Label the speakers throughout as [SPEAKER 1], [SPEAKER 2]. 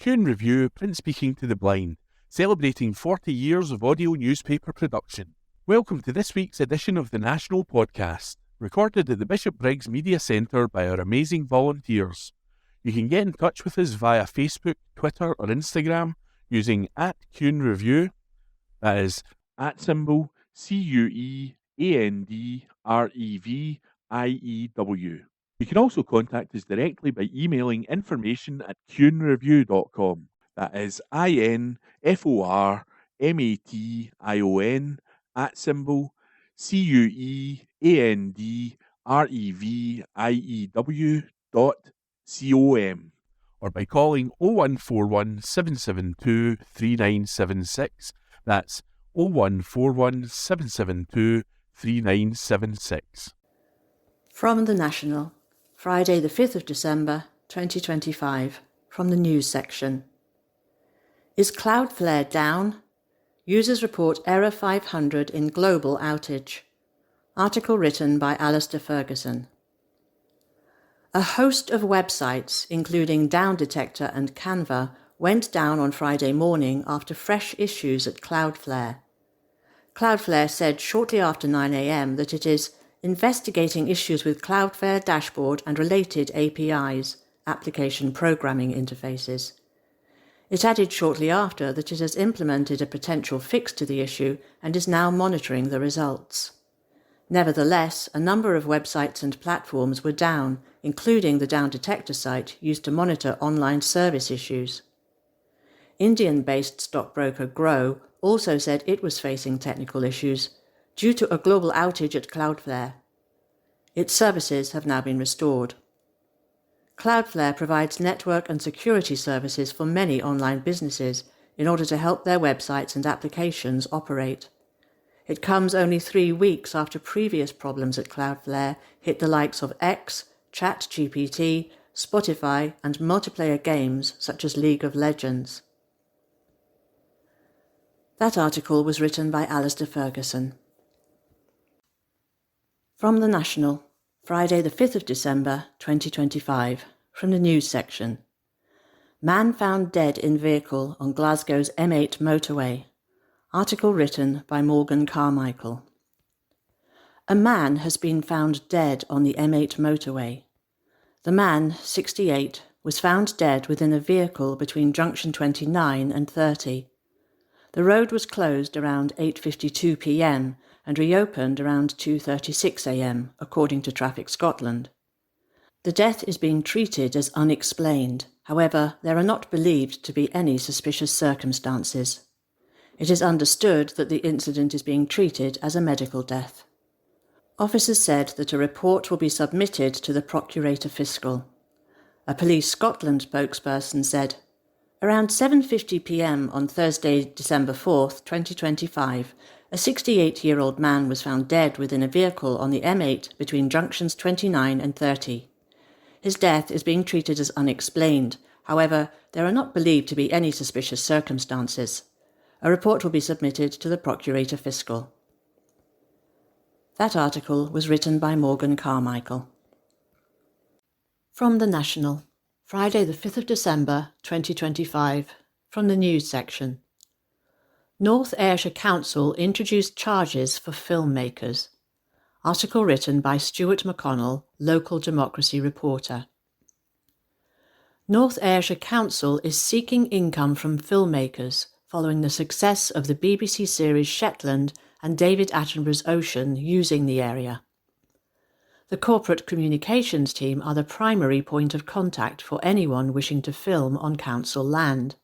[SPEAKER 1] Kuhn Review, print speaking to the blind, celebrating 40 years of audio newspaper production. Welcome to this week's edition of the National Podcast, recorded at the Bishop Briggs Media Centre by our amazing volunteers. You can get in touch with us via Facebook, Twitter or Instagram using @KuhnReview, that is @CuendReview. You can also contact us directly by emailing information@kuhnreview.com. That is INFORMATION @CuendReview.com, or by calling 0141 772 3976. That's 0141 772 3976.
[SPEAKER 2] From the National, Friday the 5th of December 2025, from the news section. Is Cloudflare down? Users report error 500 in global outage. Article written by Alistair Ferguson. A host of websites, including Down Detector and Canva, went down on Friday morning after fresh issues at Cloudflare. Cloudflare said shortly after 9 a.m. that it is investigating issues with Cloudflare dashboard and related APIs, application programming interfaces. It added shortly after that it has implemented a potential fix to the issue and is now monitoring the results. Nevertheless, a number of websites and platforms were down, including the Down Detector site used to monitor online service issues. Indian-based stockbroker Grow also said it was facing technical issues due to a global outage at Cloudflare. Its services have now been restored. Cloudflare provides network and security services for many online businesses in order to help their websites and applications operate. It comes only 3 weeks after previous problems at Cloudflare hit the likes of X, ChatGPT, Spotify, and multiplayer games such as League of Legends. That article was written by Alistair Ferguson. From the National, Friday the 5th of December 2025, from the news section. Man found dead in vehicle on Glasgow's M8 motorway. Article written by Morgan Carmichael. A man has been found dead on the M8 motorway. The man, 68, was found dead within a vehicle between junction 29 and 30. The road was closed around 8:52 p.m. and reopened around 2:36 a.m, according to Traffic Scotland. The death is being treated as unexplained. However, there are not believed to be any suspicious circumstances. It is understood that the incident is being treated as a medical death. Officers said that a report will be submitted to the Procurator Fiscal. A Police Scotland spokesperson said, around 7:50 p.m. on Thursday, December 4th, 2025, a 68-year-old man was found dead within a vehicle on the M8 between junctions 29 and 30. His death is being treated as unexplained. However, there are not believed to be any suspicious circumstances. A report will be submitted to the Procurator Fiscal. That article was written by Morgan Carmichael. From the National, Friday the 5th of December 2025, from the news section. North Ayrshire Council introduced charges for filmmakers. Article written by Stuart McConnell, local democracy reporter. North Ayrshire Council is seeking income from filmmakers following the success of the BBC series Shetland and David Attenborough's Ocean using the area. The corporate communications team are the primary point of contact for anyone wishing to film on council land.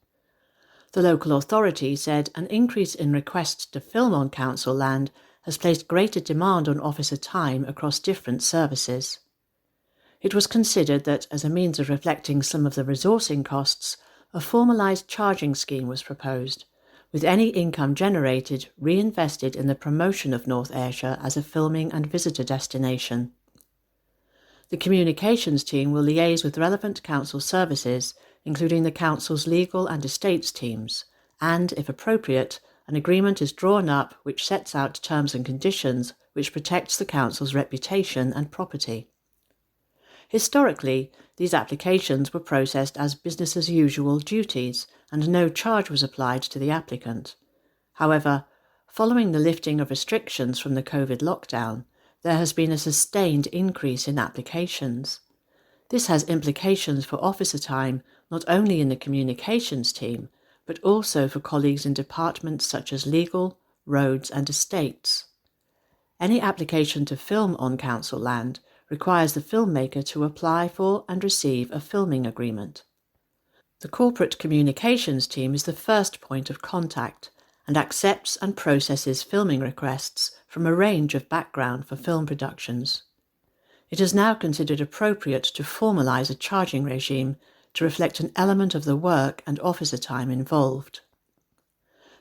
[SPEAKER 2] The local authority said an increase in requests to film on council land has placed greater demand on officer time across different services. It was considered that, as a means of reflecting some of the resourcing costs, a formalised charging scheme was proposed, with any income generated reinvested in the promotion of North Ayrshire as a filming and visitor destination. The communications team will liaise with relevant council services, including the council's legal and estates teams, and, if appropriate, an agreement is drawn up which sets out terms and conditions which protects the council's reputation and property. Historically, these applications were processed as business-as-usual duties, and no charge was applied to the applicant. However, following the lifting of restrictions from the COVID lockdown, there has been a sustained increase in applications. This has implications for officer time not only in the communications team, but also for colleagues in departments such as legal, roads and estates. Any application to film on council land requires the filmmaker to apply for and receive a filming agreement. The corporate communications team is the first point of contact and accepts and processes filming requests from a range of background for film productions. It is now considered appropriate to formalise a charging regime to reflect an element of the work and officer time involved.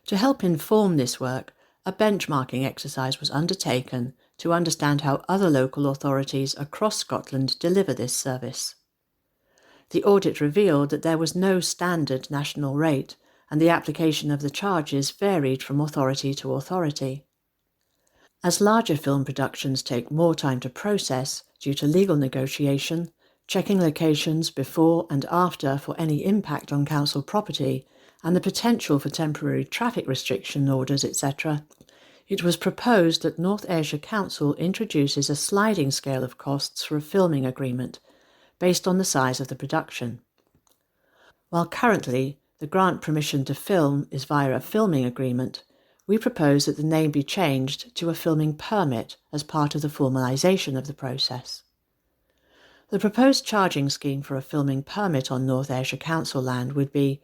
[SPEAKER 2] To help inform this work, a benchmarking exercise was undertaken to understand how other local authorities across Scotland deliver this service. The audit revealed that there was no standard national rate, and the application of the charges varied from authority to authority. As larger film productions take more time to process due to legal negotiation, checking locations before and after for any impact on council property, and the potential for temporary traffic restriction orders, etc., it was proposed that North Ayrshire Council introduces a sliding scale of costs for a filming agreement, based on the size of the production. While currently the grant permission to film is via a filming agreement, we propose that the name be changed to a filming permit as part of the formalisation of the process. The proposed charging scheme for a filming permit on North Ayrshire Council land would be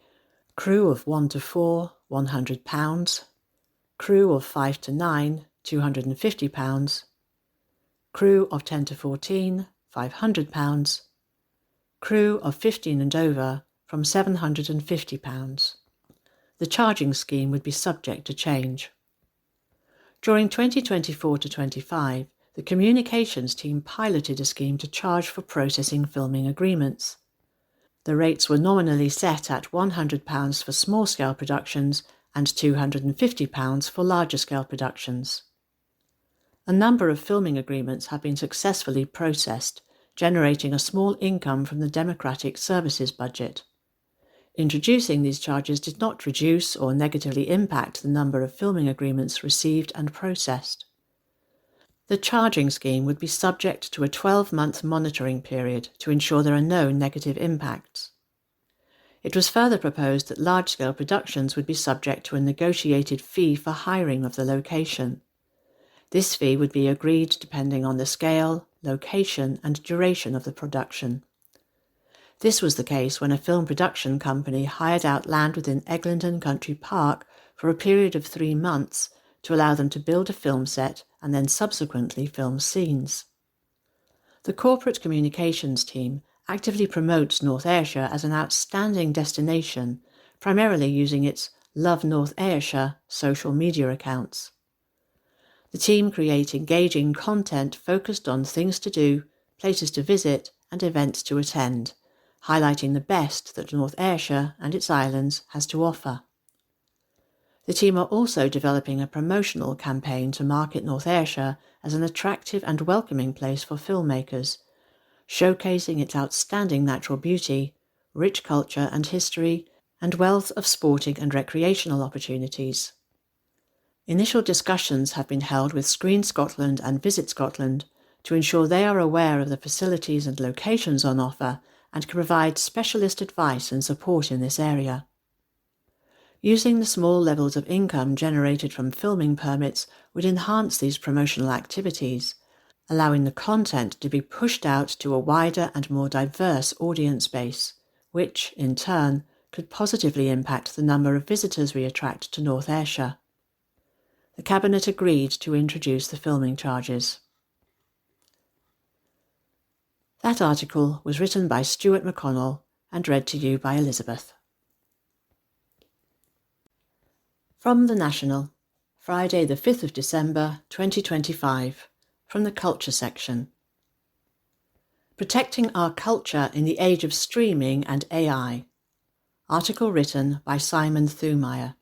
[SPEAKER 2] crew of 1 to 4, £100, crew of 5 to 9, £250, crew of 10 to 14, £500, crew of 15 and over from £750. The charging scheme would be subject to change. During 2024 to 25, the communications team piloted a scheme to charge for processing filming agreements. The rates were nominally set at £100 for small-scale productions and £250 for larger-scale productions. A number of filming agreements have been successfully processed, generating a small income from the Democratic Services budget. Introducing these charges did not reduce or negatively impact the number of filming agreements received and processed. The charging scheme would be subject to a 12-month monitoring period to ensure there are no negative impacts. It was further proposed that large-scale productions would be subject to a negotiated fee for hiring of the location. This fee would be agreed depending on the scale, location and duration of the production. This was the case when a film production company hired out land within Eglinton Country Park for a period of 3 months to allow them to build a film set and then subsequently film scenes. The corporate communications team actively promotes North Ayrshire as an outstanding destination, primarily using its Love North Ayrshire social media accounts. The team create engaging content focused on things to do, places to visit and events to attend, highlighting the best that North Ayrshire and its islands has to offer. The team are also developing a promotional campaign to market North Ayrshire as an attractive and welcoming place for filmmakers, showcasing its outstanding natural beauty, rich culture and history, and wealth of sporting and recreational opportunities. Initial discussions have been held with Screen Scotland and Visit Scotland to ensure they are aware of the facilities and locations on offer and can provide specialist advice and support in this area. Using the small levels of income generated from filming permits would enhance these promotional activities, allowing the content to be pushed out to a wider and more diverse audience base, which, in turn, could positively impact the number of visitors we attract to North Ayrshire. The Cabinet agreed to introduce the filming charges. That article was written by Stuart McConnell and read to you by Elizabeth. From The National, Friday the 5th of December 2025, from the Culture section. Protecting Our Culture in the Age of Streaming and AI. Article written by Simon Thumeyer.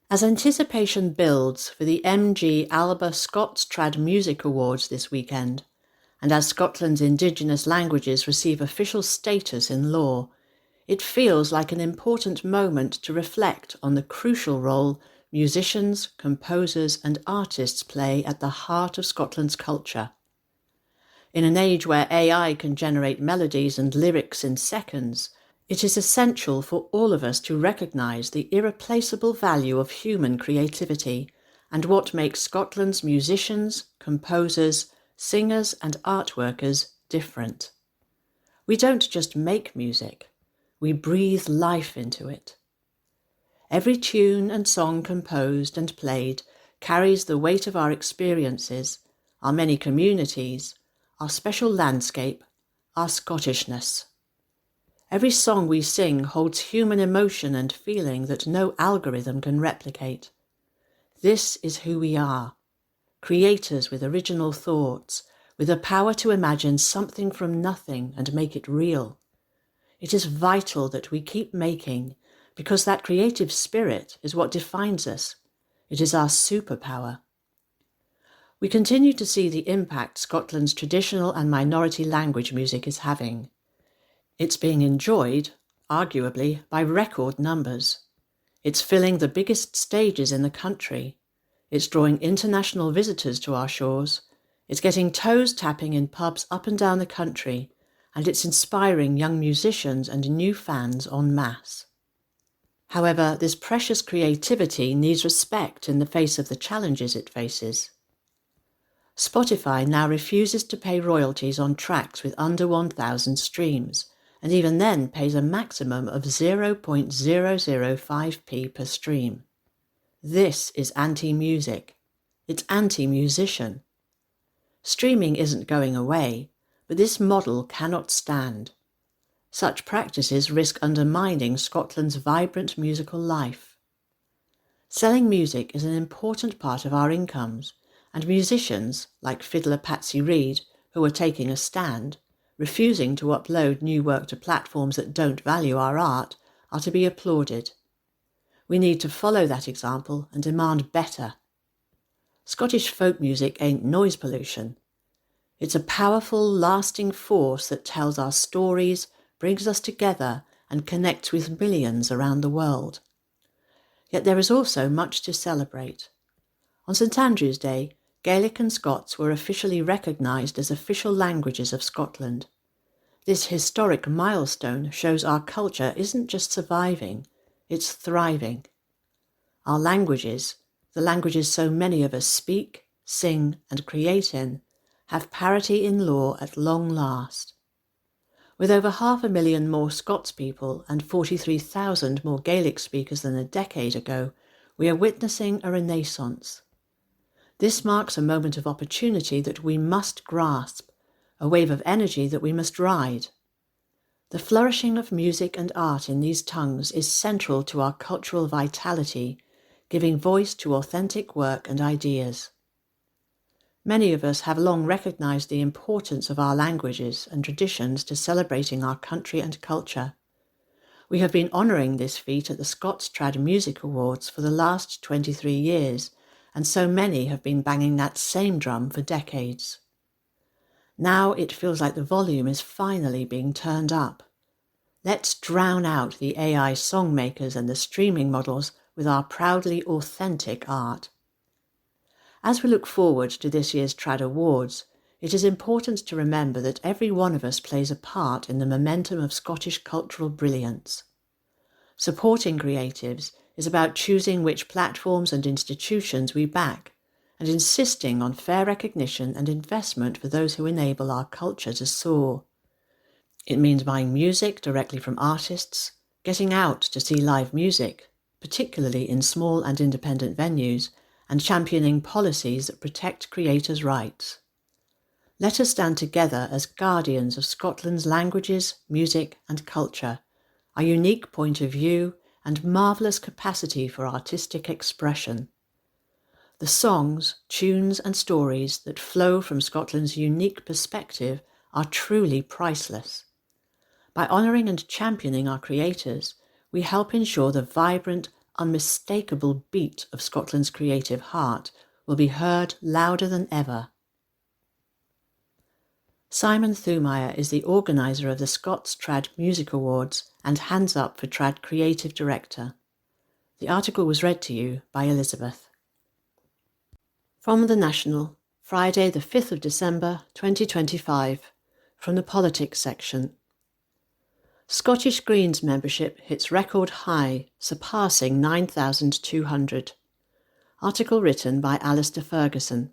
[SPEAKER 2] As anticipation builds for the MG Alba Scots Trad Music Awards this weekend, and as Scotland's Indigenous languages receive official status in law, it feels like an important moment to reflect on the crucial role musicians, composers and artists play at the heart of Scotland's culture. In an age where AI can generate melodies and lyrics in seconds, it is essential for all of us to recognise the irreplaceable value of human creativity and what makes Scotland's musicians, composers, singers and art workers different. We don't just make music, we breathe life into it. Every tune and song composed and played carries the weight of our experiences, our many communities, our special landscape, our Scottishness. Every song we sing holds human emotion and feeling that no algorithm can replicate. This is who we are, creators with original thoughts, with the power to imagine something from nothing and make it real. It is vital that we keep making, because that creative spirit is what defines us. It is our superpower. We continue to see the impact Scotland's traditional and minority language music is having. It's being enjoyed, arguably, by record numbers. It's filling the biggest stages in the country. It's drawing international visitors to our shores. It's getting toes tapping in pubs up and down the country, and it's inspiring young musicians and new fans en masse. However, this precious creativity needs respect in the face of the challenges it faces. Spotify now refuses to pay royalties on tracks with under 1,000 streams, and even then pays a maximum of 0.005p per stream. This is anti-music. It's anti-musician. Streaming isn't going away, but this model cannot stand. Such practices risk undermining Scotland's vibrant musical life. Selling music is an important part of our incomes, and musicians, like fiddler Patsy Reed, who are taking a stand, refusing to upload new work to platforms that don't value our art, are to be applauded. We need to follow that example and demand better. Scottish folk music ain't noise pollution. It's a powerful, lasting force that tells our stories, brings us together, and connects with millions around the world. Yet there is also much to celebrate. On St Andrew's Day, Gaelic and Scots were officially recognised as official languages of Scotland. This historic milestone shows our culture isn't just surviving, it's thriving. Our languages, the languages so many of us speak, sing and create in, have parity in law at long last. With over 500,000 more Scots people and 43,000 more Gaelic speakers than a decade ago, we are witnessing a renaissance. This marks a moment of opportunity that we must grasp, a wave of energy that we must ride. The flourishing of music and art in these tongues is central to our cultural vitality, giving voice to authentic work and ideas. Many of us have long recognised the importance of our languages and traditions to celebrating our country and culture. We have been honouring this feat at the Scots Trad Music Awards for the last 23 years, and so many have been banging that same drum for decades. Now it feels like the volume is finally being turned up. Let's drown out the AI songmakers and the streaming models with our proudly authentic art. As we look forward to this year's Trad Awards, it is important to remember that every one of us plays a part in the momentum of Scottish cultural brilliance. Supporting creatives is about choosing which platforms and institutions we back, and insisting on fair recognition and investment for those who enable our culture to soar. It means buying music directly from artists, getting out to see live music, particularly in small and independent venues, and championing policies that protect creators' rights. Let us stand together as guardians of Scotland's languages, music and culture, our unique point of view and marvellous capacity for artistic expression. The songs, tunes and stories that flow from Scotland's unique perspective are truly priceless. By honouring and championing our creators, we help ensure the vibrant, unmistakable beat of Scotland's creative heart will be heard louder than ever. Simon Thumeyer is the organiser of the Scots Trad Music Awards and Hands Up for Trad Creative Director. The article was read to you by Elizabeth. From The National, Friday the 5th of December 2025, from the Politics section. Scottish Greens membership hits record high, surpassing 9,200. Article written by Alistair Ferguson.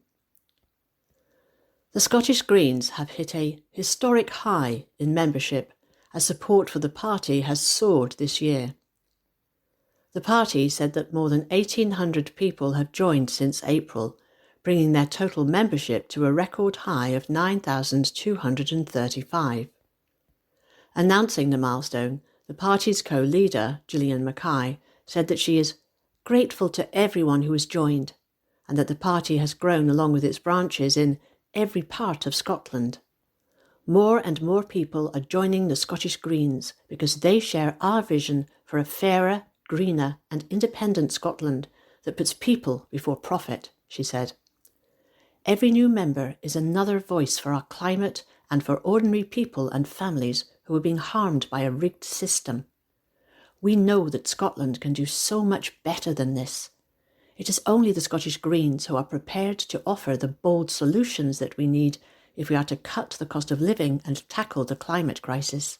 [SPEAKER 2] The Scottish Greens have hit a historic high in membership as support for the party has soared this year. The party said that more than 1,800 people have joined since April, bringing their total membership to a record high of 9,235. Announcing the milestone, the party's co-leader, Gillian Mackay, said that she is grateful to everyone who has joined and that the party has grown along with its branches in every part of Scotland. More and more people are joining the Scottish Greens because they share our vision for a fairer, greener and independent Scotland that puts people before profit, she said. Every new member is another voice for our climate and for ordinary people and families who are being harmed by a rigged system. We know that Scotland can do so much better than this. It is only the Scottish Greens who are prepared to offer the bold solutions that we need if we are to cut the cost of living and tackle the climate crisis.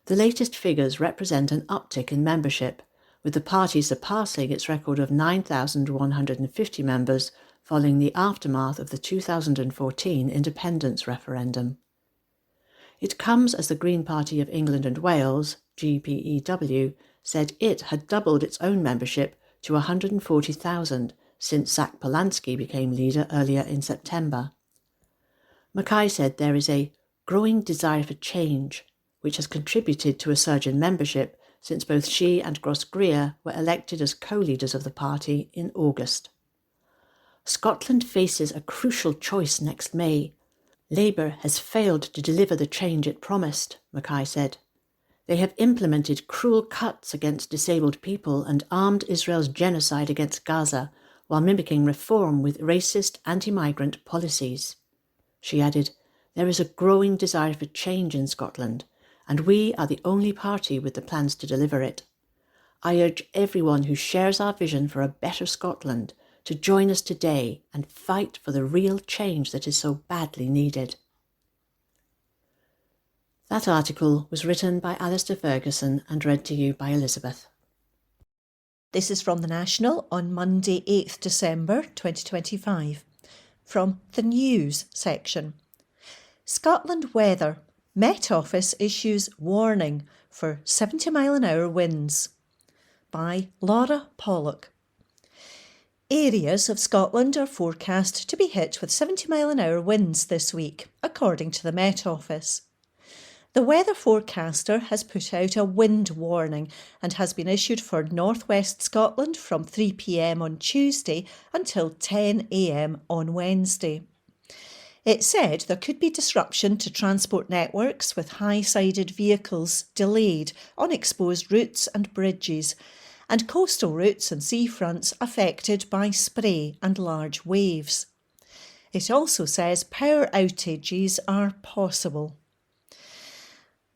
[SPEAKER 2] The latest figures represent an uptick in membership, with the party surpassing its record of 9,150 members following the aftermath of the 2014 independence referendum. It comes as the Green Party of England and Wales, GPEW, said it had doubled its own membership to 140,000 since Zach Polanski became leader earlier in September. Mackay said there is a growing desire for change, which has contributed to a surge in membership since both she and Gros Greer were elected as co-leaders of the party in August. Scotland faces a crucial choice next May. Labour has failed to deliver the change it promised, Mackay said. They have implemented cruel cuts against disabled people and armed Israel's genocide against Gaza while mimicking reform with racist anti-migrant policies. She added, there is a growing desire for change in Scotland, and we are the only party with the plans to deliver it. I urge everyone who shares our vision for a better Scotland to join us today and fight for the real change that is so badly needed. That article was written by Alistair Ferguson and read to you by Elizabeth.
[SPEAKER 3] This is from The National on Monday 8th December 2025. From the News section. Scotland weather. Met Office issues warning for 70-mile-an-hour winds. By Laura Pollock. Areas of Scotland are forecast to be hit with 70-mile-an-hour winds this week, according to the Met Office. The weather forecaster has put out a wind warning and has been issued for North West Scotland from 3 p.m. on Tuesday until 10 a.m. on Wednesday. It said there could be disruption to transport networks with high-sided vehicles delayed on exposed routes and bridges, and coastal routes and seafronts affected by spray and large waves. It also says power outages are possible.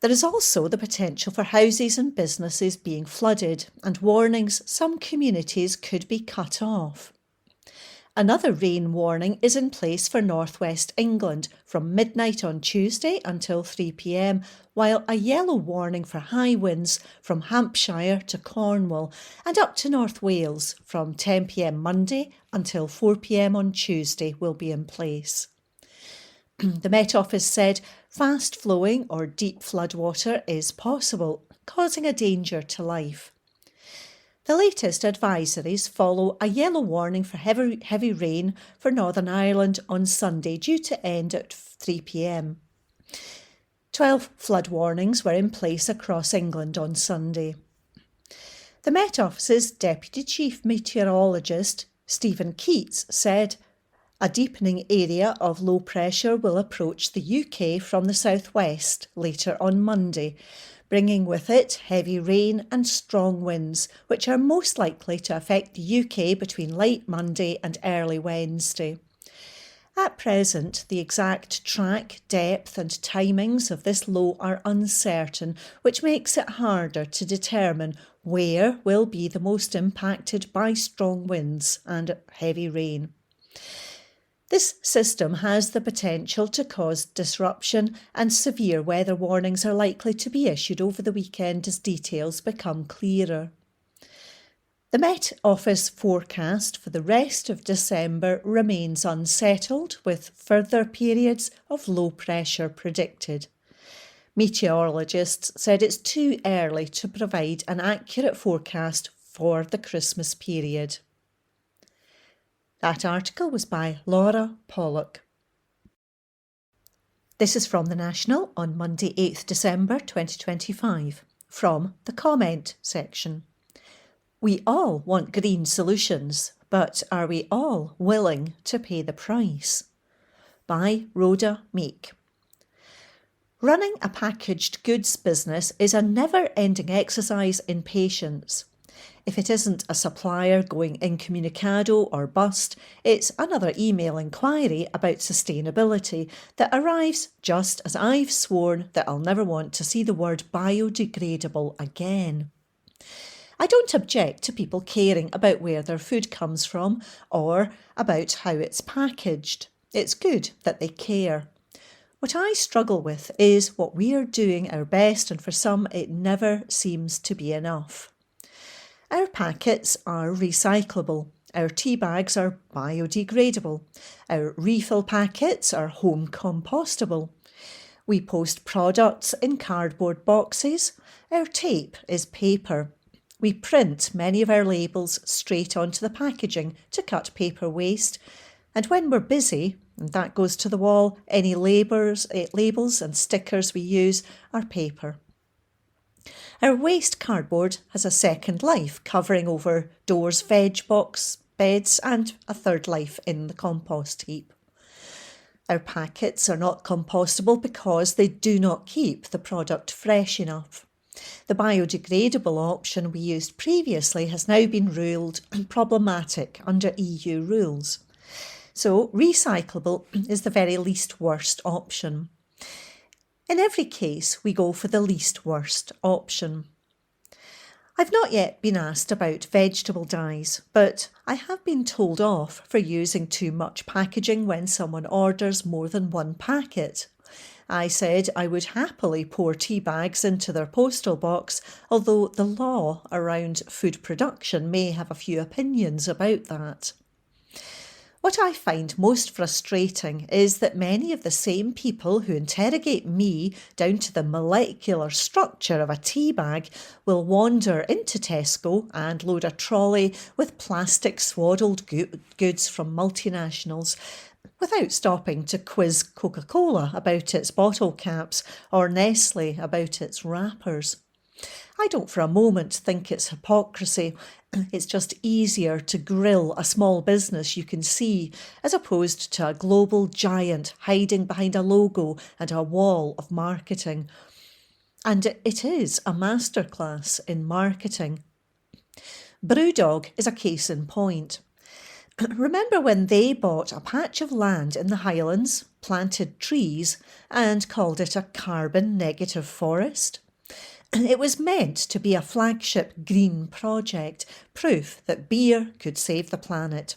[SPEAKER 3] There is also the potential for houses and businesses being flooded and warnings some communities could be cut off. Another rain warning is in place for northwest England from midnight on Tuesday until 3 p.m, while a yellow warning for high winds from Hampshire to Cornwall and up to North Wales from 10 p.m. Monday until 4 p.m. on Tuesday will be in place. The Met Office said fast-flowing or deep floodwater is possible, causing a danger to life. The latest advisories follow a yellow warning for heavy rain for Northern Ireland on Sunday, due to end at 3 p.m. 12 flood warnings were in place across England on Sunday. The Met Office's Deputy Chief Meteorologist, Stephen Keats, said a deepening area of low pressure will approach the UK from the southwest later on Monday, bringing with it heavy rain and strong winds, which are most likely to affect the UK between late Monday and early Wednesday. At present, the exact track, depth and timings of this low are uncertain, which makes it harder to determine where will be the most impacted by strong winds and heavy rain. This system has the potential to cause disruption, and severe weather warnings are likely to be issued over the weekend as details become clearer. The Met Office forecast for the rest of December remains unsettled, with further periods of low pressure predicted. Meteorologists said it's too early to provide an accurate forecast for the Christmas period. That article was by Laura Pollock. This is from The National on Monday 8th December 2025, from the comment section. We all want green solutions, but are we all willing to pay the price? By Rhoda Meek. Running a packaged goods business is a never-ending exercise in patience. If it isn't a supplier going incommunicado or bust, it's another email inquiry about sustainability that arrives just as I've sworn that I'll never want to see the word biodegradable again. I don't object to people caring about where their food comes from or about how it's packaged. It's good that they care. What I struggle with is what we are doing our best, and for some it never seems to be enough. Our packets are recyclable. Our tea bags are biodegradable. Our refill packets are home compostable. We post products in cardboard boxes. Our tape is paper. We print many of our labels straight onto the packaging to cut paper waste. And when we're busy, and that goes to the wall, any labels and stickers we use are paper. Our waste cardboard has a second life, covering over doors, veg box, beds, and a third life in the compost heap. Our packets are not compostable because they do not keep the product fresh enough. The biodegradable option we used previously has now been ruled problematic under EU rules. So recyclable is the very least worst option. In every case, we go for the least worst option. I've not yet been asked about vegetable dyes, but I have been told off for using too much packaging when someone orders more than one packet. I said I would happily pour tea bags into their postal box, although the law around food production may have a few opinions about that. What I find most frustrating is that many of the same people who interrogate me down to the molecular structure of a tea bag will wander into Tesco and load a trolley with plastic swaddled goods from multinationals without stopping to quiz Coca-Cola about its bottle caps or Nestle about its wrappers. I don't for a moment think it's hypocrisy. It's just easier to grill a small business you can see as opposed to a global giant hiding behind a logo and a wall of marketing. And it is a masterclass in marketing. Brewdog is a case in point. Remember when they bought a patch of land in the Highlands, planted trees, and called it a carbon negative forest? It was meant to be a flagship green project, proof that beer could save the planet.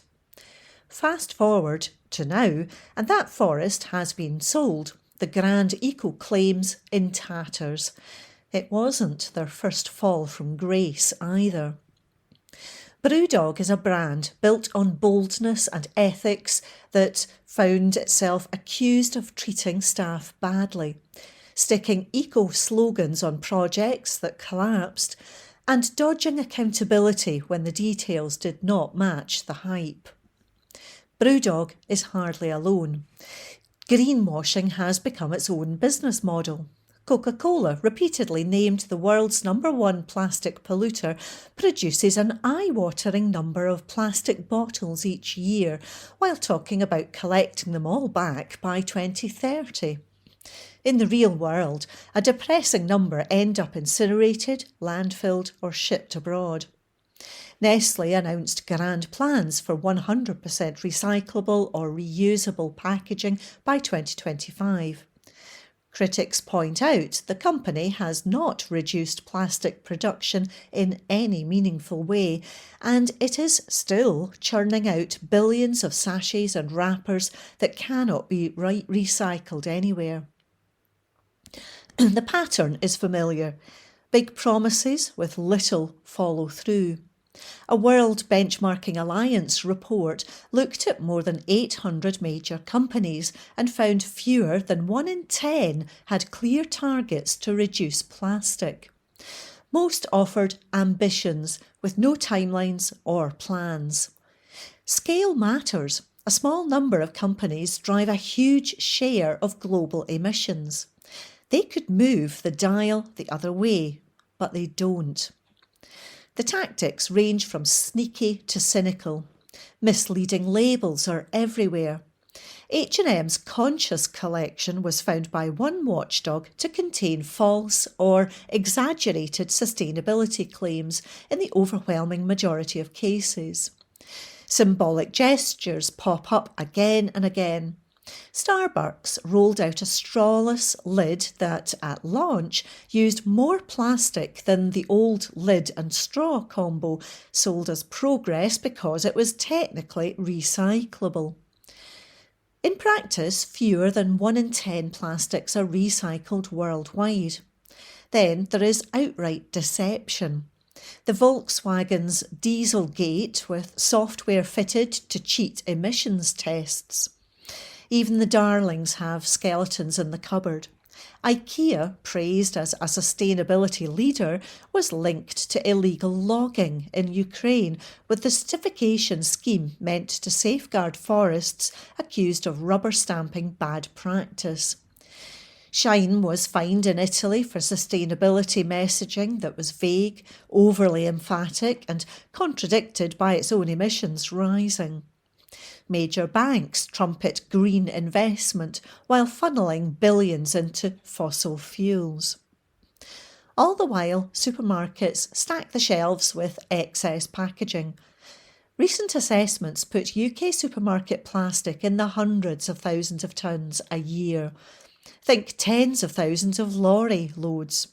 [SPEAKER 3] Fast forward to now, and that forest has been sold, the grand eco claims in tatters. It wasn't their first fall from grace either. Brewdog is a brand built on boldness and ethics that found itself accused of treating staff badly, sticking eco-slogans on projects that collapsed, and dodging accountability when the details did not match the hype. Brewdog is hardly alone. Greenwashing has become its own business model. Coca-Cola, repeatedly named the world's #1 plastic polluter, produces an eye-watering number of plastic bottles each year, while talking about collecting them all back by 2030. In the real world, a depressing number end up incinerated, landfilled or shipped abroad. Nestle announced grand plans for 100% recyclable or reusable packaging by 2025. Critics point out the company has not reduced plastic production in any meaningful way, and it is still churning out billions of sachets and wrappers that cannot be recycled anywhere. The pattern is familiar. Big promises with little follow through. A World Benchmarking Alliance report looked at more than 800 major companies and found fewer than 1 in 10 had clear targets to reduce plastic. Most offered ambitions with no timelines or plans. Scale matters. A small number of companies drive a huge share of global emissions. They could move the dial the other way, but they don't. The tactics range from sneaky to cynical. Misleading labels are everywhere. H&M's Conscious collection was found by one watchdog to contain false or exaggerated sustainability claims in the overwhelming majority of cases. Symbolic gestures pop up again and again. Starbucks rolled out a strawless lid that, at launch, used more plastic than the old lid and straw combo, sold as progress because it was technically recyclable. In practice, fewer than 1 in 10 plastics are recycled worldwide. Then there is outright deception. The Volkswagen's Dieselgate with software fitted to cheat emissions tests. Even the darlings have skeletons in the cupboard. IKEA, praised as a sustainability leader, was linked to illegal logging in Ukraine, with the certification scheme meant to safeguard forests accused of rubber stamping bad practice. Shine was fined in Italy for sustainability messaging that was vague, overly emphatic, and contradicted by its own emissions rising. Major banks trumpet green investment while funneling billions into fossil fuels. All the while, supermarkets stack the shelves with excess packaging. Recent assessments put UK supermarket plastic in the hundreds of thousands of tonnes a year. Think tens of thousands of lorry loads.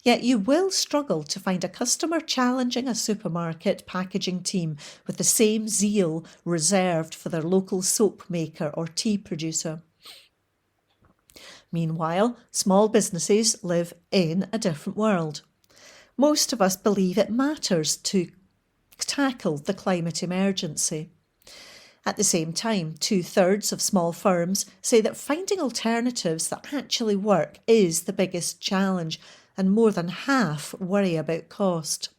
[SPEAKER 3] Yet you will struggle to find a customer challenging a supermarket packaging team with the same zeal reserved for their local soap maker or tea producer. Meanwhile, small businesses live in a different world. Most of us believe it matters to tackle the climate emergency. At the same time, 2/3 of small firms say that finding alternatives that actually work is the biggest challenge, and more than half worry about cost.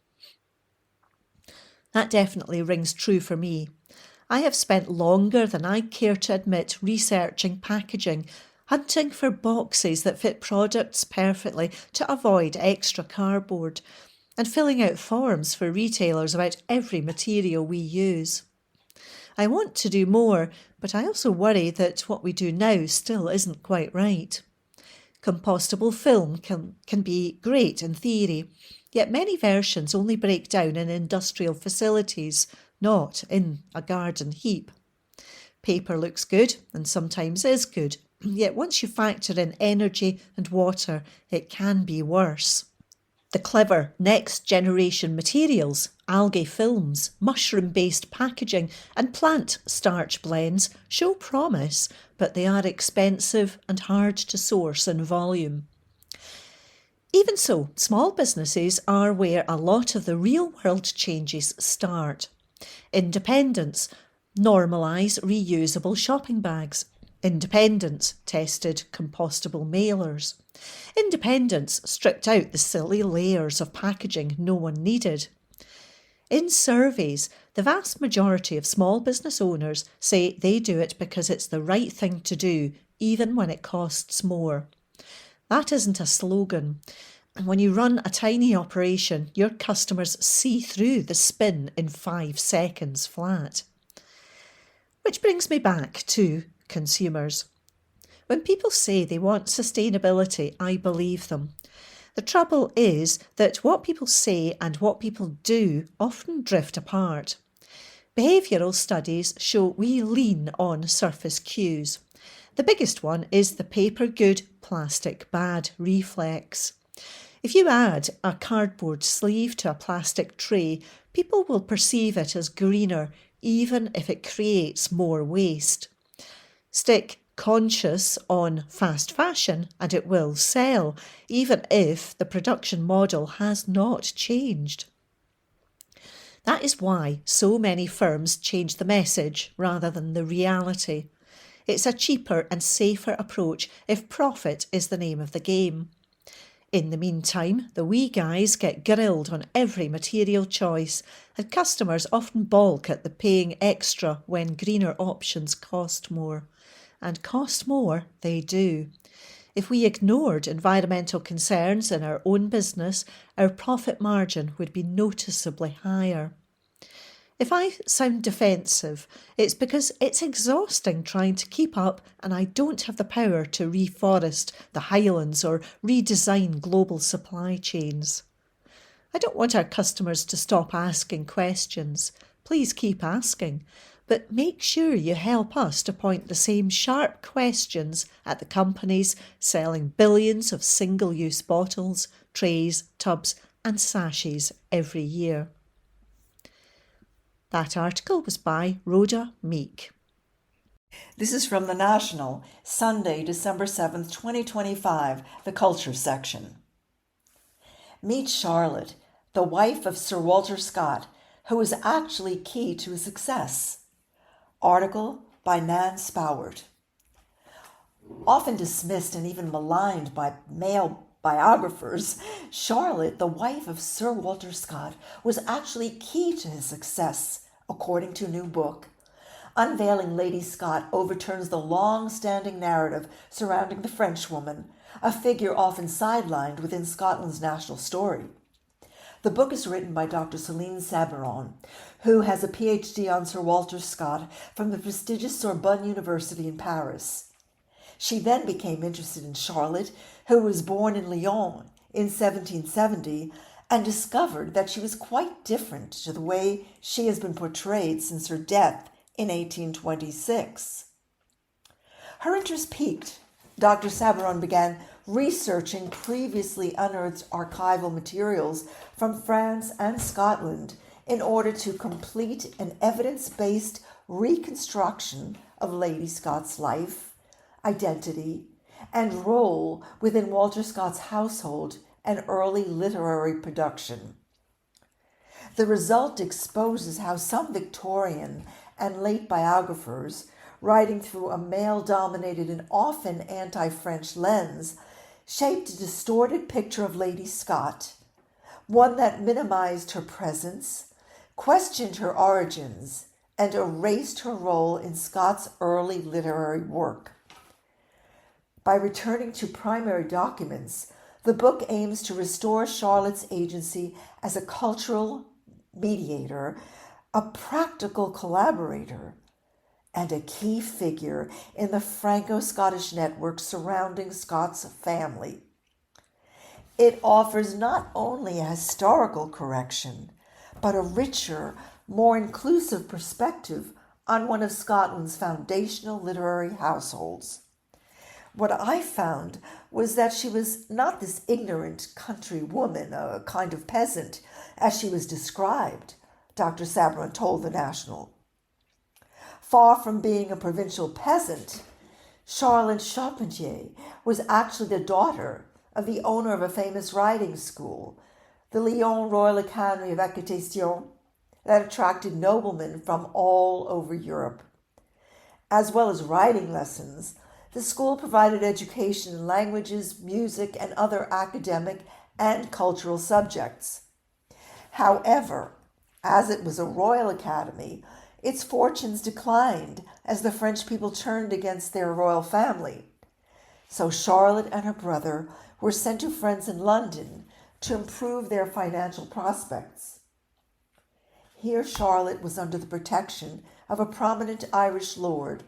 [SPEAKER 3] That definitely rings true for me. I have spent longer than I care to admit researching packaging, hunting for boxes that fit products perfectly to avoid extra cardboard, and filling out forms for retailers about every material we use. I want to do more, but I also worry that what we do now still isn't quite right. Compostable film can be great in theory, yet many versions only break down in industrial facilities, not in a garden heap. Paper looks good and sometimes is good, yet once you factor in energy and water, it can be worse. The clever next-generation materials, algae films, mushroom-based packaging and plant starch blends show promise, but they are expensive and hard to source in volume. Even so, small businesses are where a lot of the real-world changes start. Independents normalise reusable shopping bags. Independents tested compostable mailers. Independents stripped out the silly layers of packaging no one needed. In surveys, the vast majority of small business owners say they do it because it's the right thing to do, even when it costs more. That isn't a slogan. When you run a tiny operation, your customers see through the spin in 5 seconds flat. Which brings me back to consumers. When people say they want sustainability, I believe them. The trouble is that what people say and what people do often drift apart. Behavioural studies show we lean on surface cues. The biggest one is the paper good, plastic bad reflex. If you add a cardboard sleeve to a plastic tray, people will perceive it as greener, even if it creates more waste. Stick conscious on fast fashion and it will sell, even if the production model has not changed. That is why so many firms change the message rather than the reality. It's a cheaper and safer approach if profit is the name of the game. In the meantime, the wee guys get grilled on every material choice, and customers often balk at the paying extra when greener options cost more. And cost more they do. If we ignored environmental concerns in our own business, our profit margin would be noticeably higher. If I sound defensive, it's because it's exhausting trying to keep up and I don't have the power to reforest the highlands or redesign global supply chains. I don't want our customers to stop asking questions. Please keep asking, but make sure you help us to point the same sharp questions at the companies selling billions of single-use bottles, trays, tubs and sachets every year. That article was by Rhoda Meek.
[SPEAKER 4] This is from The National, Sunday, December 7th, 2025, the Culture section. Meet Charlotte, the wife of Sir Walter Scott, who was actually key to his success. Article by Nan Spowert. Often dismissed and even maligned by male biographers, Charlotte, the wife of Sir Walter Scott, was actually key to his success, according to a new book. Unveiling Lady Scott overturns the long-standing narrative surrounding the Frenchwoman, a figure often sidelined within Scotland's national story. The book is written by Dr. Céline Sabaron, who has a PhD on Sir Walter Scott from the prestigious Sorbonne University in Paris. She then became interested in Charlotte, who was born in Lyon in 1770, and discovered that she was quite different to the way she has been portrayed since her death in 1826. Her interest piqued. Dr. Sabaron began researching previously unearthed archival materials from France and Scotland in order to complete an evidence-based reconstruction of Lady Scott's life, identity, and role within Walter Scott's household and early literary production. The result exposes how some Victorian and late biographers, writing through a male-dominated and often anti-French lens, shaped a distorted picture of Lady Scott, one that minimized her presence, questioned her origins, and erased her role in Scott's early literary work. By returning to primary documents, the book aims to restore Charlotte's agency as a cultural mediator, a practical collaborator, and a key figure in the Franco-Scottish network surrounding Scott's family. It offers not only a historical correction, but a richer, more inclusive perspective on one of Scotland's foundational literary households. What I found was that she was not this ignorant country woman, a kind of peasant, as she was described, Dr. Sabaron told The National. Far from being a provincial peasant, Charlotte Charpentier was actually the daughter of the owner of a famous riding school, the Lyon Royal Academy of Equitation, that attracted noblemen from all over Europe. As well as riding lessons, the school provided education in languages, music, and other academic and cultural subjects. However, as it was a royal academy, its fortunes declined as the French people turned against their royal family. So Charlotte and her brother were sent to friends in London to improve their financial prospects. Here Charlotte was under the protection of a prominent Irish lord,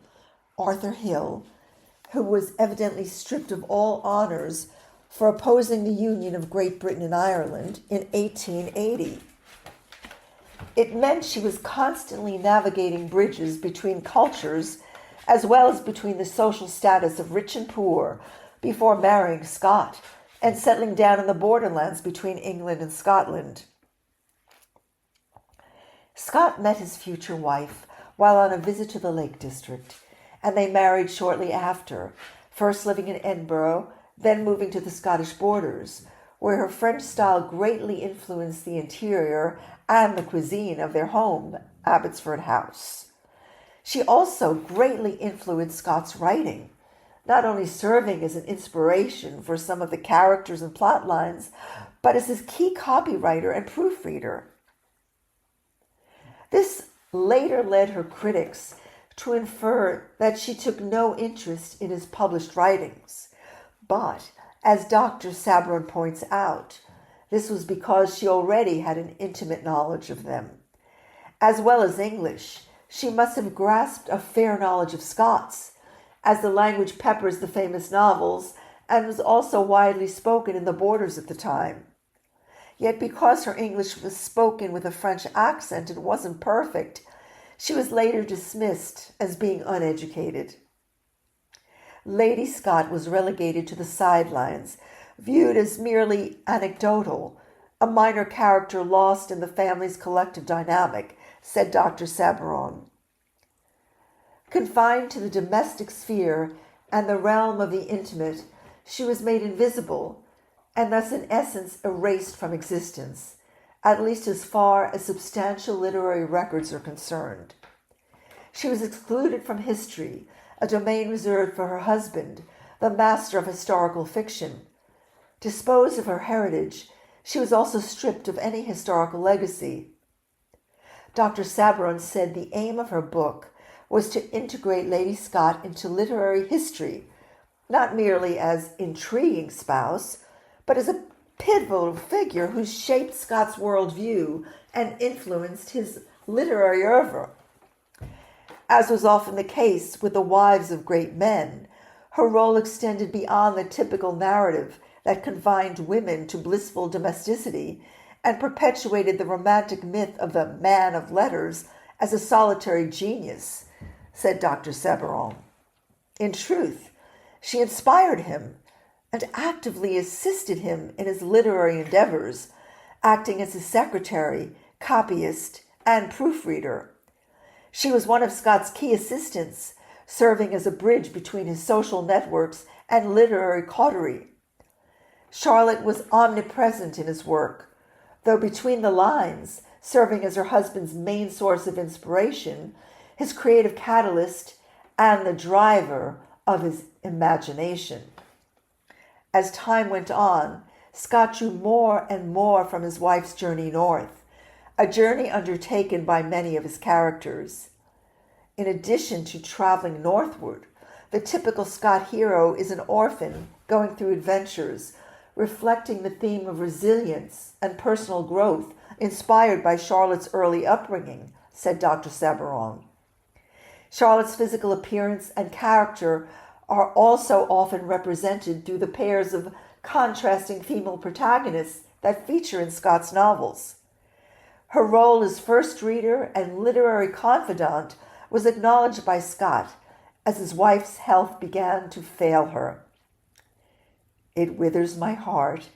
[SPEAKER 4] Arthur Hill, who was evidently stripped of all honours for opposing the union of Great Britain and Ireland in 1880. It meant she was constantly navigating bridges between cultures as well as between the social status of rich and poor before marrying Scott and settling down in the borderlands between England and Scotland. Scott met his future wife while on a visit to the Lake District, and they married shortly after, first living in Edinburgh, then moving to the Scottish borders, where her French style greatly influenced the interior and the cuisine of their home, Abbotsford House. She also greatly influenced Scott's writing, not only serving as an inspiration for some of the characters and plot lines, but as his key copywriter and proofreader. This later led her critics to infer that she took no interest in his published writings. But, as Dr. Sabron points out, this was because she already had an intimate knowledge of them. As well as English, she must have grasped a fair knowledge of Scots, as the language peppers the famous novels and was also widely spoken in the borders at the time. Yet because her English was spoken with a French accent and wasn't perfect, she was later dismissed as being uneducated. Lady Scott was relegated to the sidelines, viewed as merely anecdotal, a minor character lost in the family's collective dynamic, said Dr. Sabron. Confined to the domestic sphere and the realm of the intimate, she was made invisible and thus in essence erased from existence, at least as far as substantial literary records are concerned. She was excluded from history, a domain reserved for her husband, the master of historical fiction. Disposed of her heritage, she was also stripped of any historical legacy. Dr. Sabron said the aim of her book was to integrate Lady Scott into literary history, not merely as intriguing spouse, but as a pivotal figure who shaped Scott's worldview and influenced his literary oeuvre. As was often the case with the wives of great men, her role extended beyond the typical narrative that confined women to blissful domesticity and perpetuated the romantic myth of the man of letters as a solitary genius, said Dr. Sabron. In truth, she inspired him and actively assisted him in his literary endeavors, acting as his secretary, copyist, and proofreader. She was one of Scott's key assistants, serving as a bridge between his social networks and literary coterie. Charlotte was omnipresent in his work, though between the lines, serving as her husband's main source of inspiration, his creative catalyst, and the driver of his imagination. As time went on, Scott drew more and more from his wife's journey north, a journey undertaken by many of his characters. In addition to traveling northward, the typical Scott hero is an orphan going through adventures, reflecting the theme of resilience and personal growth inspired by Charlotte's early upbringing, said Dr. Sabron. Charlotte's physical appearance and character are also often represented through the pairs of contrasting female protagonists that feature in Scott's novels. Her role as first reader and literary confidant was acknowledged by Scott as his wife's health began to fail her. It withers my heart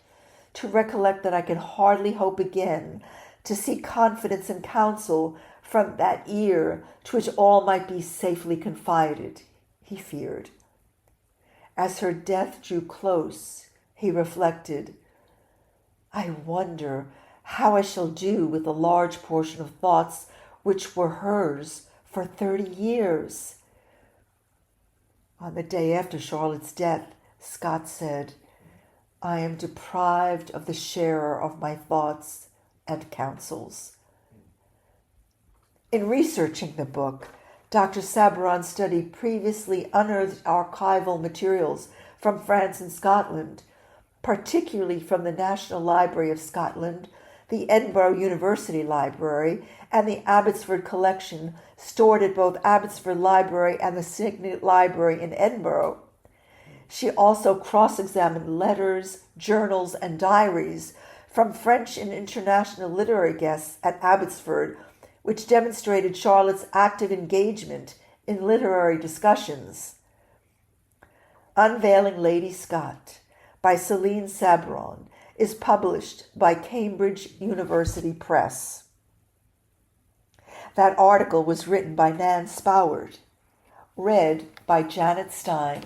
[SPEAKER 4] to recollect that I can hardly hope again to see confidence and counsel from that ear to which all might be safely confided, he feared. As her death drew close, he reflected, I wonder how I shall do with the large portion of thoughts which were hers for 30 years. On the day after Charlotte's death, Scott said, I am deprived of the sharer of my thoughts and counsels. In researching the book, Dr. Sabron studied previously unearthed archival materials from France and Scotland, particularly from the National Library of Scotland, the Edinburgh University Library, and the Abbotsford collection stored at both Abbotsford Library and the Signet Library in Edinburgh. She also cross-examined letters, journals, and diaries from French and international literary guests at Abbotsford, which demonstrated Charlotte's active engagement in literary discussions. Unveiling Lady Scott by Celine Sabron is published by Cambridge University Press. That article was written by Nan Spoward, read by Janet Stein.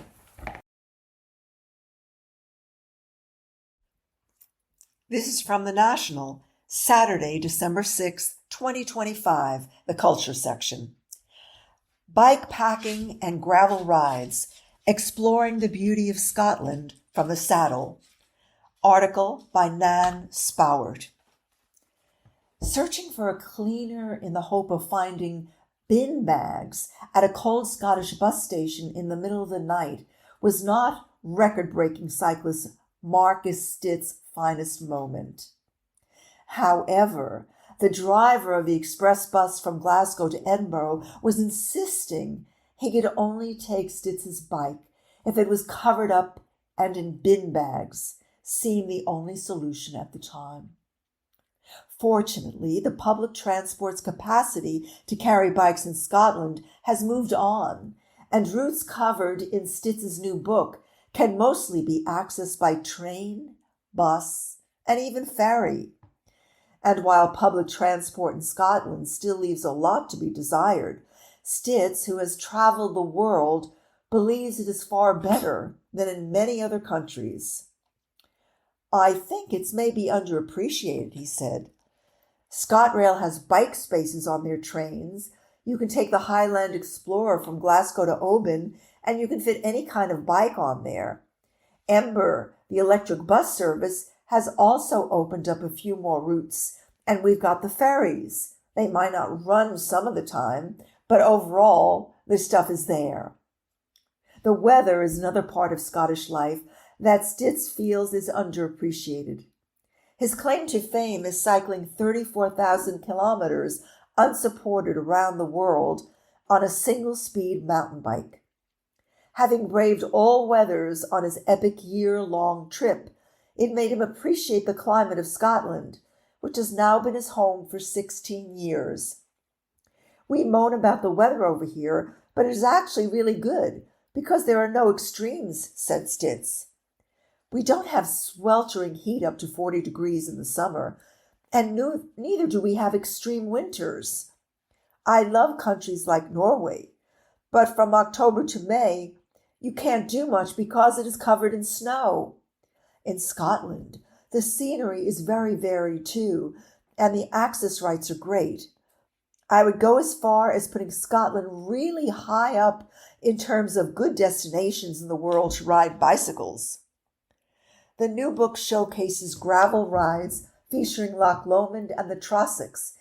[SPEAKER 4] This is from The National, Saturday, December 6, 2025, the Culture section. Bike packing and gravel rides, exploring the beauty of Scotland from the saddle. Article by Nan Spoward. Searching for a cleaner in the hope of finding bin bags at a cold Scottish bus station in the middle of the night was not record-breaking cyclist Marcus Stitt's finest moment. However, the driver of the express bus from Glasgow to Edinburgh was insisting he could only take Stitt's bike if it was covered up and in bin bags, seemed the only solution at the time. Fortunately, the public transport's capacity to carry bikes in Scotland has moved on, and routes covered in Stitt's new book can mostly be accessed by train, bus, and even ferry. And while public transport in Scotland still leaves a lot to be desired, Stitt, who has traveled the world, believes it is far better than in many other countries. I think it's maybe underappreciated, he said. ScotRail has bike spaces on their trains. You can take the Highland Explorer from Glasgow to Oban, and you can fit any kind of bike on there. Ember, the electric bus service, has also opened up a few more routes, and we've got the ferries. They might not run some of the time, but overall, the stuff is there. The weather is another part of Scottish life that Stitt feels is underappreciated. His claim to fame is cycling 34,000 kilometers unsupported around the world on a single-speed mountain bike. Having braved all weathers on his epic year-long trip, it made him appreciate the climate of Scotland, which has now been his home for 16 years. We moan about the weather over here, but it is actually really good because there are no extremes, said Stitt. We don't have sweltering heat up to 40 degrees in the summer, and neither do we have extreme winters. I love countries like Norway, but from October to May, you can't do much because it is covered in snow. In Scotland, the scenery is very varied too, and the access rights are great. I would go as far as putting Scotland really high up in terms of good destinations in the world to ride bicycles. The new book showcases gravel rides featuring Loch Lomond and the Trossachs,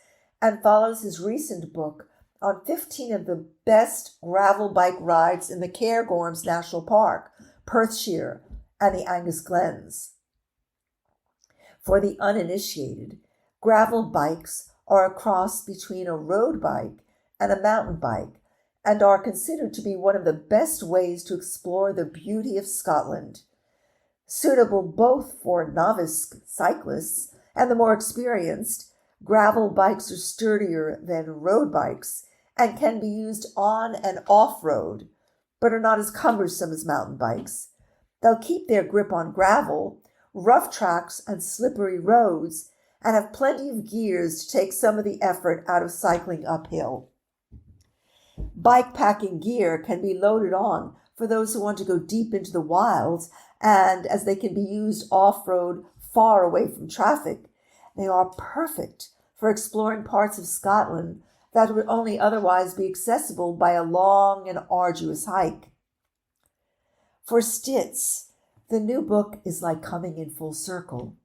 [SPEAKER 4] and follows his recent book on 15 of the best gravel bike rides in the Cairngorms National Park, Perthshire, and the Angus Glens. For the uninitiated, gravel bikes are a cross between a road bike and a mountain bike, and are considered to be one of the best ways to explore the beauty of Scotland. Suitable both for novice cyclists and the more experienced, gravel bikes are sturdier than road bikes and can be used on and off-road, but are not as cumbersome as mountain bikes. They'll keep their grip on gravel, rough tracks, and slippery roads, and have plenty of gears to take some of the effort out of cycling uphill. Bike packing gear can be loaded on for those who want to go deep into the wilds, and as they can be used off-road far away from traffic, they are perfect for exploring parts of Scotland that would only otherwise be accessible by a long and arduous hike. For Stitt, the new book is like coming in full circle.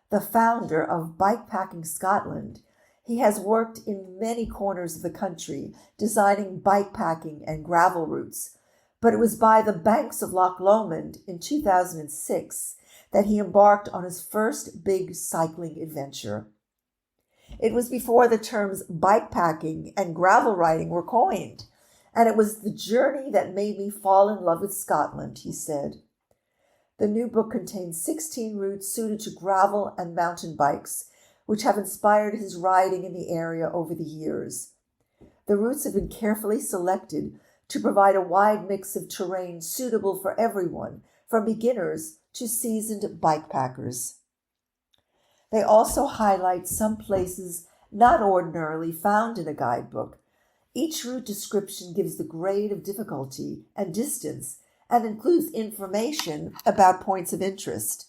[SPEAKER 4] The founder of Bikepacking Scotland, he has worked in many corners of the country designing bikepacking and gravel routes, but it was by the banks of Loch Lomond in 2006 that he embarked on his first big cycling adventure. It was before the terms bikepacking and gravel riding were coined, and it was the journey that made me fall in love with Scotland, he said. The new book contains 16 routes suited to gravel and mountain bikes, which have inspired his riding in the area over the years. The routes have been carefully selected to provide a wide mix of terrain suitable for everyone, from beginners to seasoned bikepackers. They also highlight some places not ordinarily found in a guidebook. Each route description gives the grade of difficulty and distance and includes information about points of interest.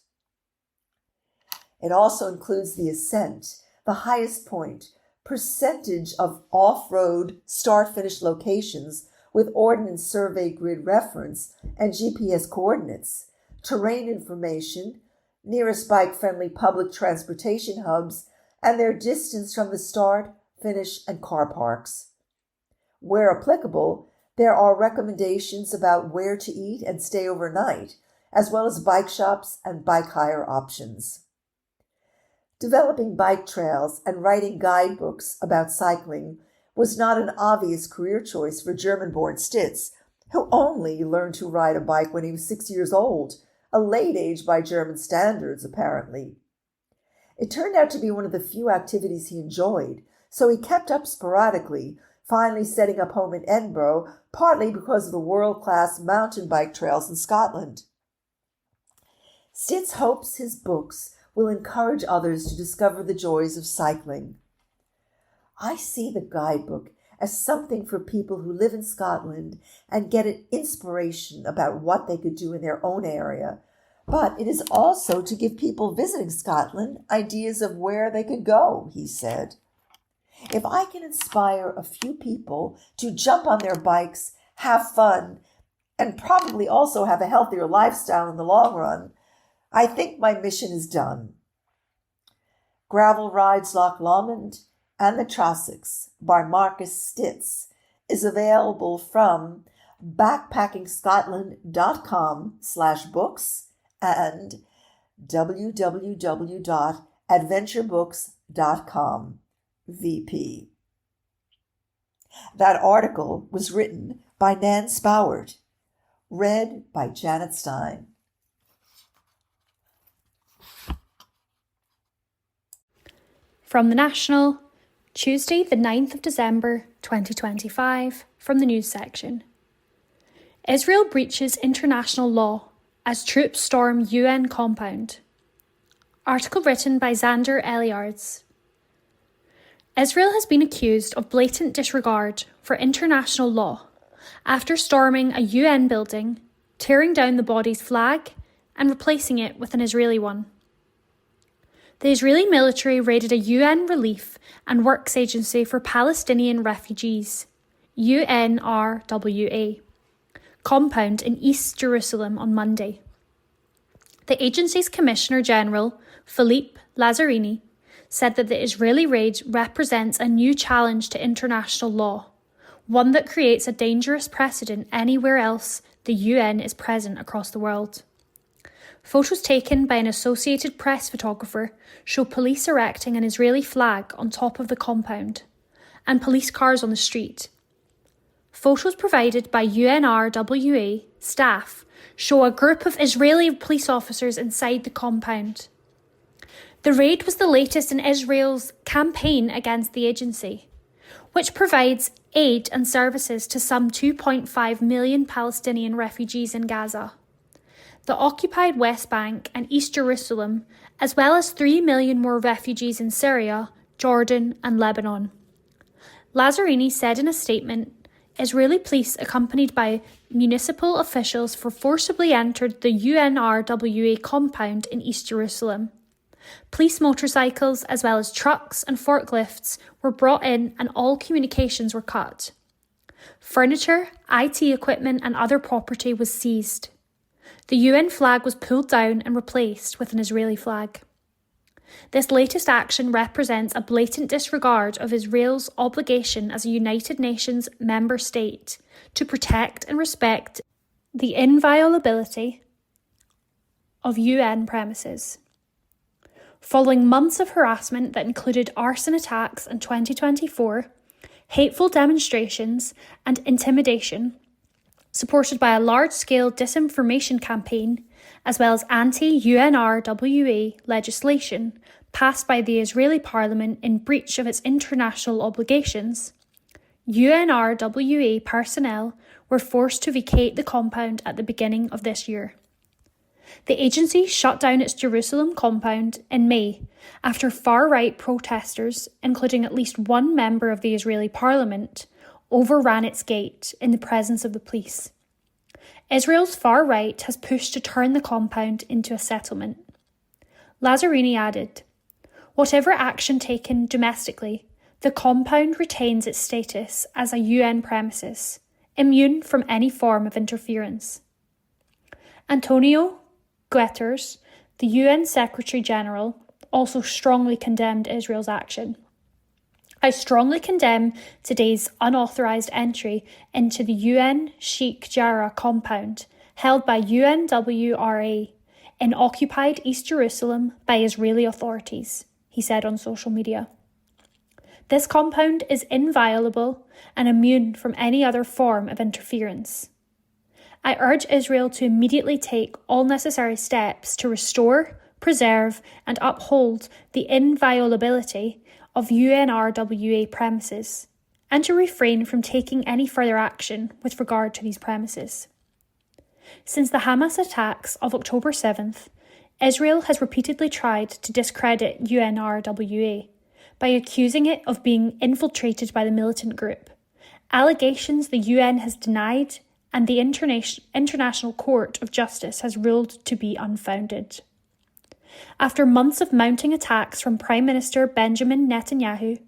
[SPEAKER 4] It also includes the ascent, the highest point, percentage of off-road start-finish locations with Ordnance Survey grid reference and GPS coordinates, terrain information, nearest bike-friendly public transportation hubs, and their distance from the start, finish, and car parks. Where applicable, there are recommendations about where to eat and stay overnight, as well as bike shops and bike hire options. Developing bike trails and writing guidebooks about cycling was not an obvious career choice for German-born Stitz, who only learned to ride a bike when he was 6 years old, a late age by German standards, apparently. It turned out to be one of the few activities he enjoyed, so he kept up sporadically, finally setting up home in Edinburgh, partly because of the world-class mountain bike trails in Scotland. Stitz hopes his books will encourage others to discover the joys of cycling. I see the guidebook as something for people who live in Scotland and get an inspiration about what they could do in their own area, but it is also to give people visiting Scotland ideas of where they could go, he said. If I can inspire a few people to jump on their bikes, have fun, and probably also have a healthier lifestyle in the long run, I think my mission is done. Gravel Rides Loch Lomond and the Trossachs by Marcus Stitz is available from backpackingscotland.com/books and www.adventurebooks.com VP. That article was written by Nan Spowert, read by Janet Stein.
[SPEAKER 5] From the National, Tuesday the 9th of December 2025, from the news section. Israel breaches international law as troops storm UN compound. Article written by Xander Eliards. Israel has been accused of blatant disregard for international law after storming a UN building, tearing down the body's flag and replacing it with an Israeli one. The Israeli military raided a UN Relief and Works Agency for Palestinian Refugees, UNRWA, compound in East Jerusalem on Monday. The agency's Commissioner General, Philippe Lazzarini, said that the Israeli raid represents a new challenge to international law, one that creates a dangerous precedent anywhere else the UN is present across the world. Photos taken by an Associated Press photographer show police erecting an Israeli flag on top of the compound and police cars on the street. Photos provided by UNRWA staff show a group of Israeli police officers inside the compound. The raid was the latest in Israel's campaign against the agency, which provides aid and services to some 2.5 million Palestinian refugees in Gaza, the occupied West Bank and East Jerusalem, as well as 3 million more refugees in Syria, Jordan and Lebanon. Lazzarini said in a statement, Israeli police accompanied by municipal officials forcibly entered the UNRWA compound in East Jerusalem. Police motorcycles, as well as trucks and forklifts, were brought in and all communications were cut. Furniture, IT equipment and other property was seized. The UN flag was pulled down and replaced with an Israeli flag. This latest action represents a blatant disregard of Israel's obligation as a United Nations member state to protect and respect the inviolability of UN premises. Following months of harassment that included arson attacks in 2024, hateful demonstrations and intimidation, supported by a large-scale disinformation campaign as well as anti-UNRWA legislation passed by the Israeli parliament in breach of its international obligations, UNRWA personnel were forced to vacate the compound at the beginning of this year. The agency shut down its Jerusalem compound in May after far-right protesters, including at least one member of the Israeli parliament, overran its gate in the presence of the police. Israel's far right has pushed to turn the compound into a settlement. Lazzarini added, "Whatever action taken domestically, the compound retains its status as a UN premises, immune from any form of interference." Antonio Guterres, the UN Secretary-General, also strongly condemned Israel's action. "I strongly condemn today's unauthorised entry into the UN Sheikh Jarrah compound held by UNWRA in occupied East Jerusalem by Israeli authorities," he said on social media. "This compound is inviolable and immune from any other form of interference. I urge Israel to immediately take all necessary steps to restore, preserve and uphold the inviolability of UNRWA premises, and to refrain from taking any further action with regard to these premises." Since the Hamas attacks of October 7th, Israel has repeatedly tried to discredit UNRWA by accusing it of being infiltrated by the militant group, allegations the UN has denied and the International Court of Justice has ruled to be unfounded. After months of mounting attacks from Prime Minister Benjamin Netanyahu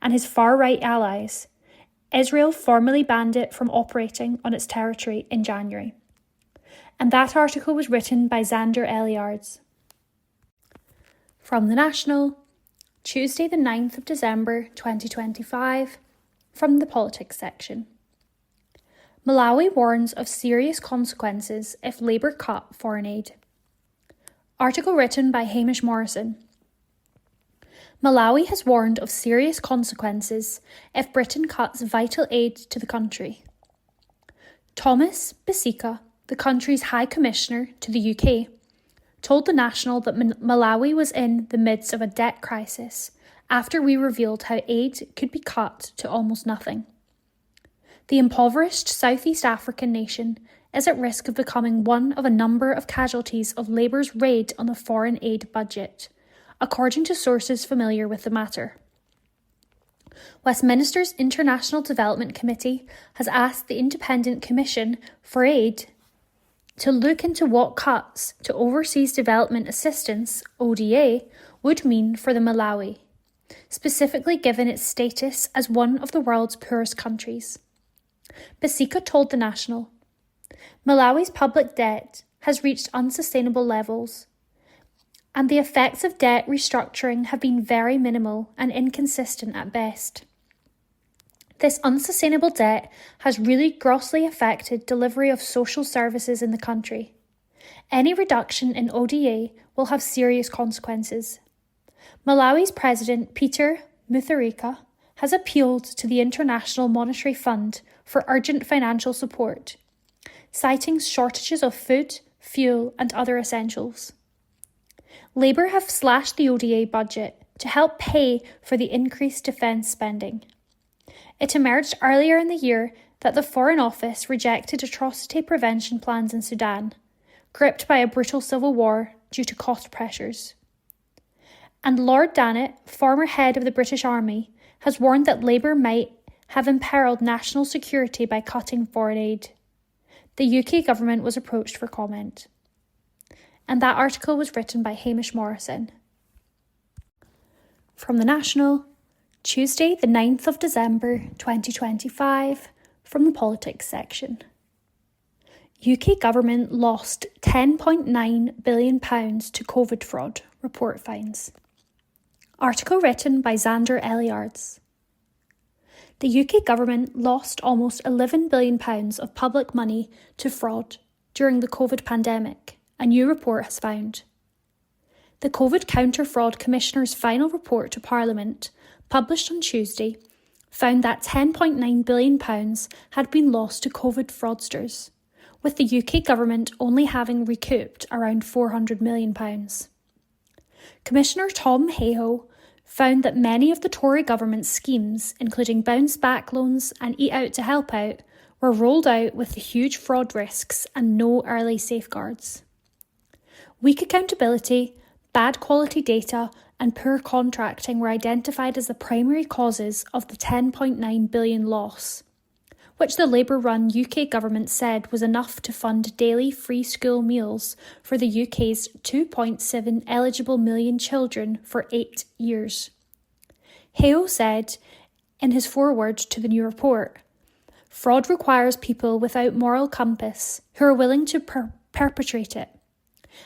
[SPEAKER 5] and his far-right allies, Israel formally banned it from operating on its territory in January. And that article was written by Xander Eliards. From The National, Tuesday the 9th of December 2025, from the Politics section. Malawi warns of serious consequences if Labour cut foreign aid. Article written by Hamish Morrison. Malawi has warned of serious consequences if Britain cuts vital aid to the country. Thomas Bisika, the country's High Commissioner to the UK, told The National that Malawi was in the midst of a debt crisis after we revealed how aid could be cut to almost nothing. The impoverished Southeast African nation is at risk of becoming one of a number of casualties of Labour's raid on the foreign aid budget, according to sources familiar with the matter. Westminster's International Development Committee has asked the Independent Commission for Aid to look into what cuts to Overseas Development Assistance, ODA, would mean for the Malawi, specifically given its status as one of the world's poorest countries. Bisika told The National, "Malawi's public debt has reached unsustainable levels, and the effects of debt restructuring have been very minimal and inconsistent at best. This unsustainable debt has really grossly affected delivery of social services in the country. Any reduction in ODA will have serious consequences. Malawi's President Peter Mutharika has appealed to the International Monetary Fund for urgent financial support, citing shortages of food, fuel and other essentials. Labour have slashed the ODA budget to help pay for the increased defence spending. It emerged earlier in the year that the Foreign Office rejected atrocity prevention plans in Sudan, gripped by a brutal civil war due to cost pressures. And Lord Dannatt, former head of the British Army, has warned that Labour might have imperilled national security by cutting foreign aid. The UK government was approached for comment." And that article was written by Hamish Morrison. From The National, Tuesday the 9th of December 2025, from the Politics section. UK government lost £10.9 billion to COVID fraud, report finds. Article written by Xander Eliards. The UK government lost almost £11 billion of public money to fraud during the COVID pandemic, a new report has found. The COVID Counter-Fraud Commissioner's final report to Parliament, published on Tuesday, found that £10.9 billion had been lost to COVID fraudsters, with the UK government only having recouped around £400 million. Commissioner Tom Hayhoe found that many of the Tory government's schemes, including bounce back loans and Eat Out to Help Out, were rolled out with the huge fraud risks and no early safeguards. Weak accountability, bad quality data and poor contracting were identified as the primary causes of the £10.9 billion loss, which the Labour-run UK government said was enough to fund daily free school meals for the UK's 2.7 eligible million children for 8 years. Hayhoe said, in his foreword to the new report, fraud requires people without moral compass who are willing to perpetrate it.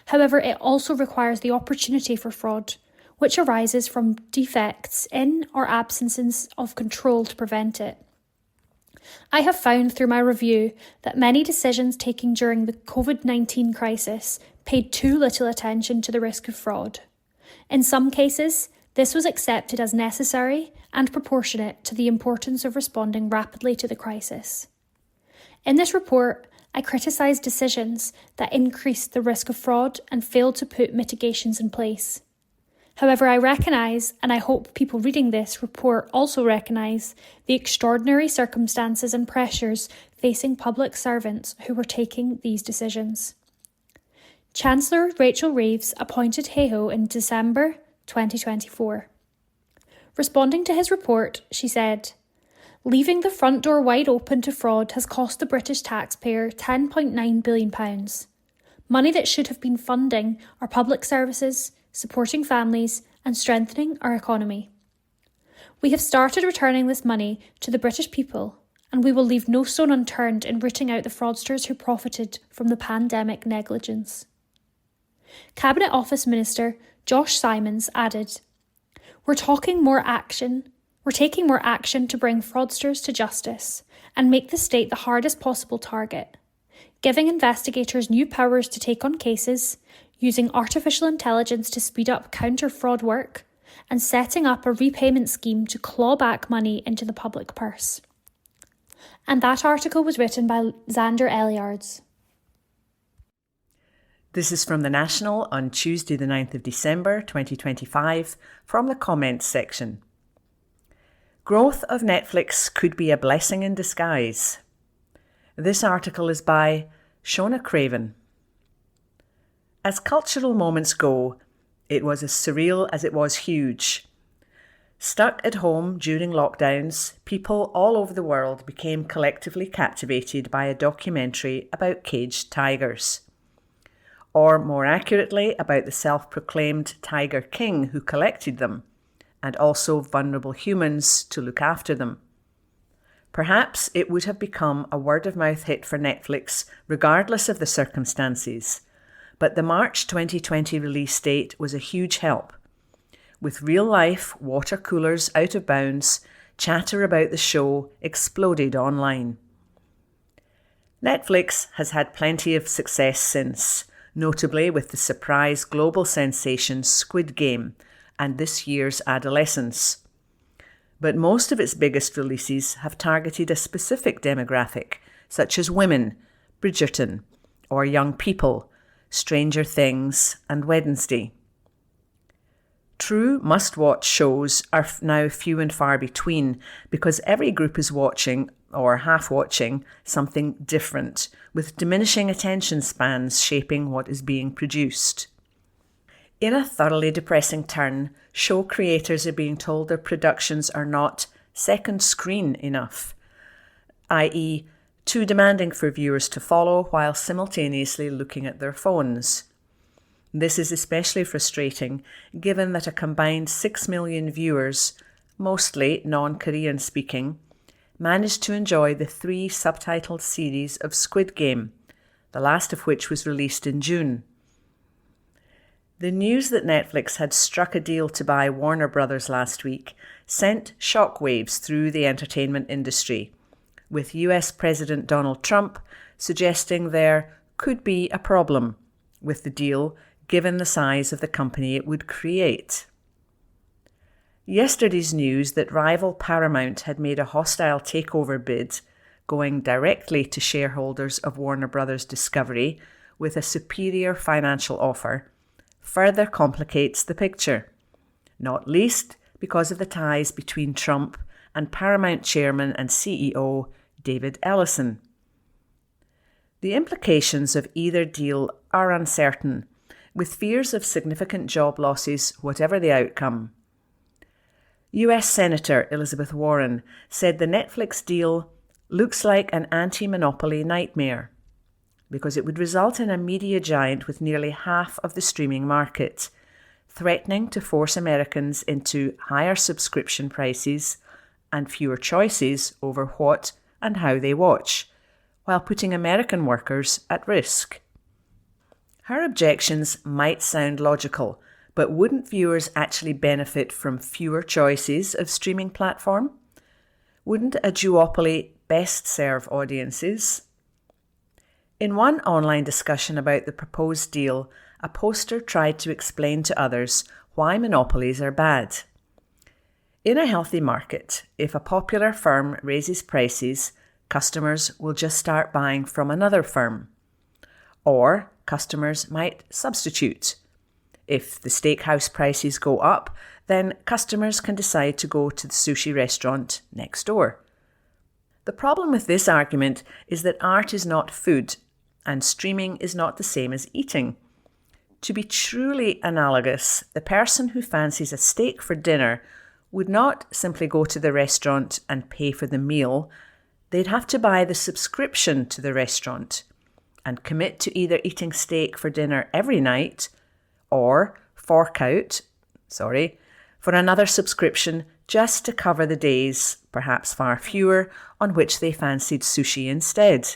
[SPEAKER 5] However, it also requires the opportunity for fraud, which arises from defects in or absences of control to prevent it. I have found through my review that many decisions taken during the COVID-19 crisis paid too little attention to the risk of fraud. In some cases, this was accepted as necessary and proportionate to the importance of responding rapidly to the crisis. In this report, I criticised decisions that increased the risk of fraud and failed to put mitigations in place. However, I recognise, and I hope people reading this report also recognise, the extraordinary circumstances and pressures facing public servants who were taking these decisions. Chancellor Rachel Reeves appointed Hayhoe in December 2024. Responding to his report, she said, "Leaving the front door wide open to fraud has cost the British taxpayer £10.9 billion, money that should have been funding our public services, supporting families and strengthening our economy. We have started returning this money to the British people, and we will leave no stone unturned in rooting out the fraudsters who profited from the pandemic negligence." Cabinet Office Minister Josh Simons added, We're taking more action to bring fraudsters to justice and make the state the hardest possible target, giving investigators new powers to take on cases, using artificial intelligence to speed up counter-fraud work, and setting up a repayment scheme to claw back money into the public purse. And that article was written by Xander Elliards.
[SPEAKER 6] This is from The National on Tuesday the 9th of December 2025 from the comments section. Growth of Netflix could be a blessing in disguise. This article is by Shona Craven. As cultural moments go, it was as surreal as it was huge. Stuck at home during lockdowns, people all over the world became collectively captivated by a documentary about caged tigers. Or more accurately, about the self-proclaimed Tiger King who collected them, and also vulnerable humans to look after them. Perhaps it would have become a word-of-mouth hit for Netflix regardless of the circumstances, but the March 2020 release date was a huge help. With real-life water coolers out of bounds, chatter about the show exploded online. Netflix has had plenty of success since, notably with the surprise global sensation Squid Game and this year's Adolescence. But most of its biggest releases have targeted a specific demographic, such as women, Bridgerton, or young people, Stranger Things and Wednesday. True must-watch shows are now few and far between because every group is watching, or half-watching, something different, with diminishing attention spans shaping what is being produced. In a thoroughly depressing turn, show creators are being told their productions are not second screen enough, i.e., too demanding for viewers to follow while simultaneously looking at their phones. This is especially frustrating given that a combined 6 million viewers, mostly non-Korean speaking, managed to enjoy the 3 subtitled series of Squid Game, the last of which was released in June. The news that Netflix had struck a deal to buy Warner Brothers last week sent shockwaves through the entertainment industry, with US President Donald Trump suggesting there could be a problem with the deal given the size of the company it would create. Yesterday's news that rival Paramount had made a hostile takeover bid going directly to shareholders of Warner Bros. Discovery with a superior financial offer, further complicates the picture, not least because of the ties between Trump and Paramount Chairman and CEO David Ellison. The implications of either deal are uncertain, with fears of significant job losses whatever the outcome. US Senator Elizabeth Warren said the Netflix deal looks like an anti-monopoly nightmare because it would result in a media giant with nearly half of the streaming market, threatening to force Americans into higher subscription prices and fewer choices over what and how they watch, while putting American workers at risk. Her objections might sound logical, but wouldn't viewers actually benefit from fewer choices of streaming platform? Wouldn't a duopoly best serve audiences? In one online discussion about the proposed deal, a poster tried to explain to others why monopolies are bad. In a healthy market, if a popular firm raises prices, customers will just start buying from another firm. Or customers might substitute. If the steakhouse prices go up, then customers can decide to go to the sushi restaurant next door. The problem with this argument is that art is not food, and streaming is not the same as eating. To be truly analogous, the person who fancies a steak for dinner would not simply go to the restaurant and pay for the meal. They'd have to buy the subscription to the restaurant and commit to either eating steak for dinner every night or fork out, for another subscription just to cover the days, perhaps far fewer, on which they fancied sushi instead.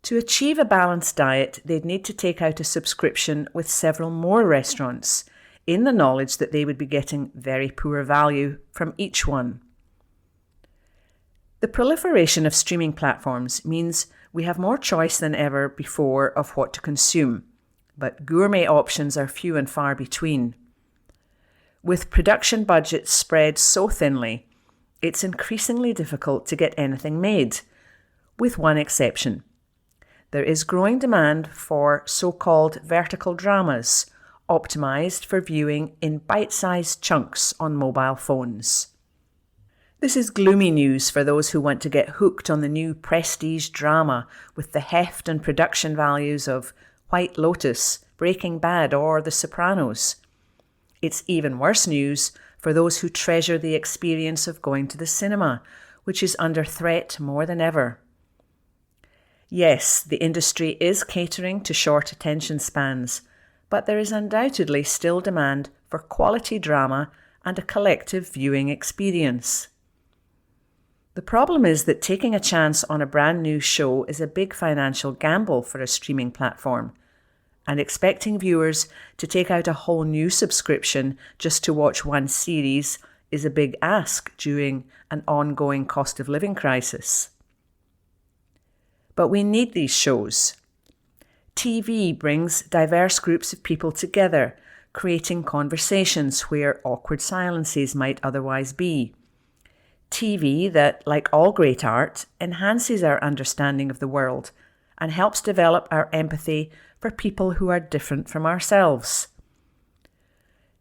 [SPEAKER 6] To achieve a balanced diet, they'd need to take out a subscription with several more restaurants, in the knowledge that they would be getting very poor value from each one. The proliferation of streaming platforms means we have more choice than ever before of what to consume, but gourmet options are few and far between. With production budgets spread so thinly, it's increasingly difficult to get anything made, with one exception. There is growing demand for so-called vertical dramas, optimized for viewing in bite-sized chunks on mobile phones. This is gloomy news for those who want to get hooked on the new prestige drama with the heft and production values of White Lotus, Breaking Bad, or The Sopranos. It's even worse news for those who treasure the experience of going to the cinema, which is under threat more than ever. Yes, the industry is catering to short attention spans, but there is undoubtedly still demand for quality drama and a collective viewing experience. The problem is that taking a chance on a brand new show is a big financial gamble for a streaming platform, and expecting viewers to take out a whole new subscription just to watch one series is a big ask during an ongoing cost of living crisis. But we need these shows. TV brings diverse groups of people together, creating conversations where awkward silences might otherwise be. TV that, like all great art, enhances our understanding of the world and helps develop our empathy for people who are different from ourselves.